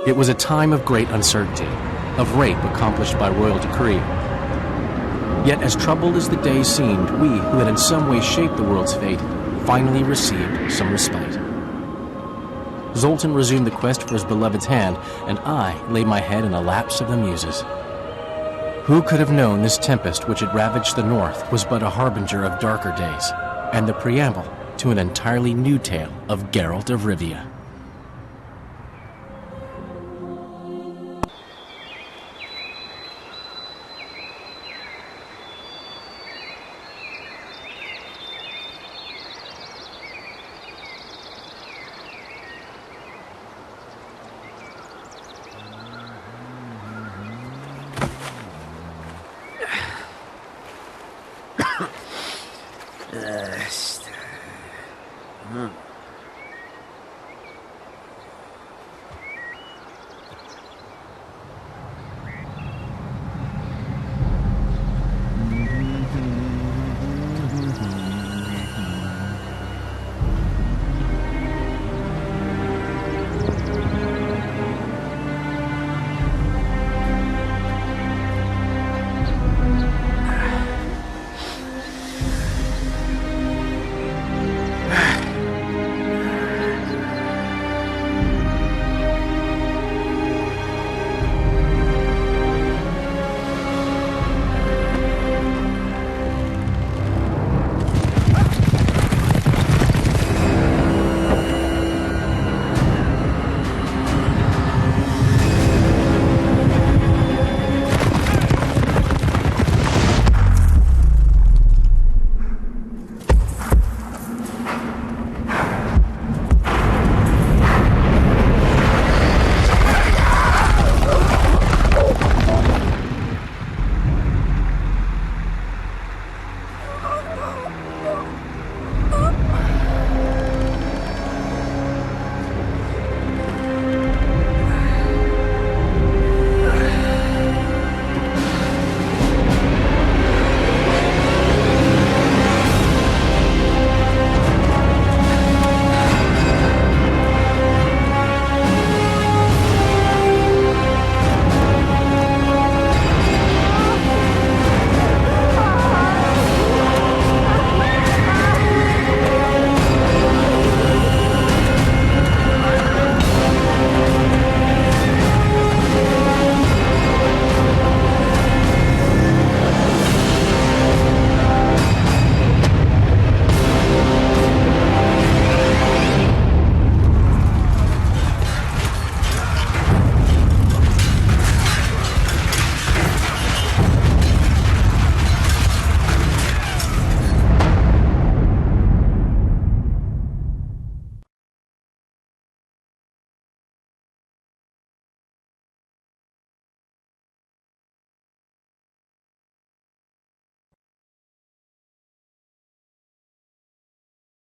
It was a time of great uncertainty, of rape accomplished by royal decree. Yet as troubled as the days seemed, we, who had in some way shaped the world's fate, finally received some respite. Zoltan resumed the quest for his beloved's hand, and I laid my head in the laps of the muses. Who could have known this tempest which had ravaged the north was but a harbinger of darker days, and the preamble to an entirely new tale of Geralt of Rivia.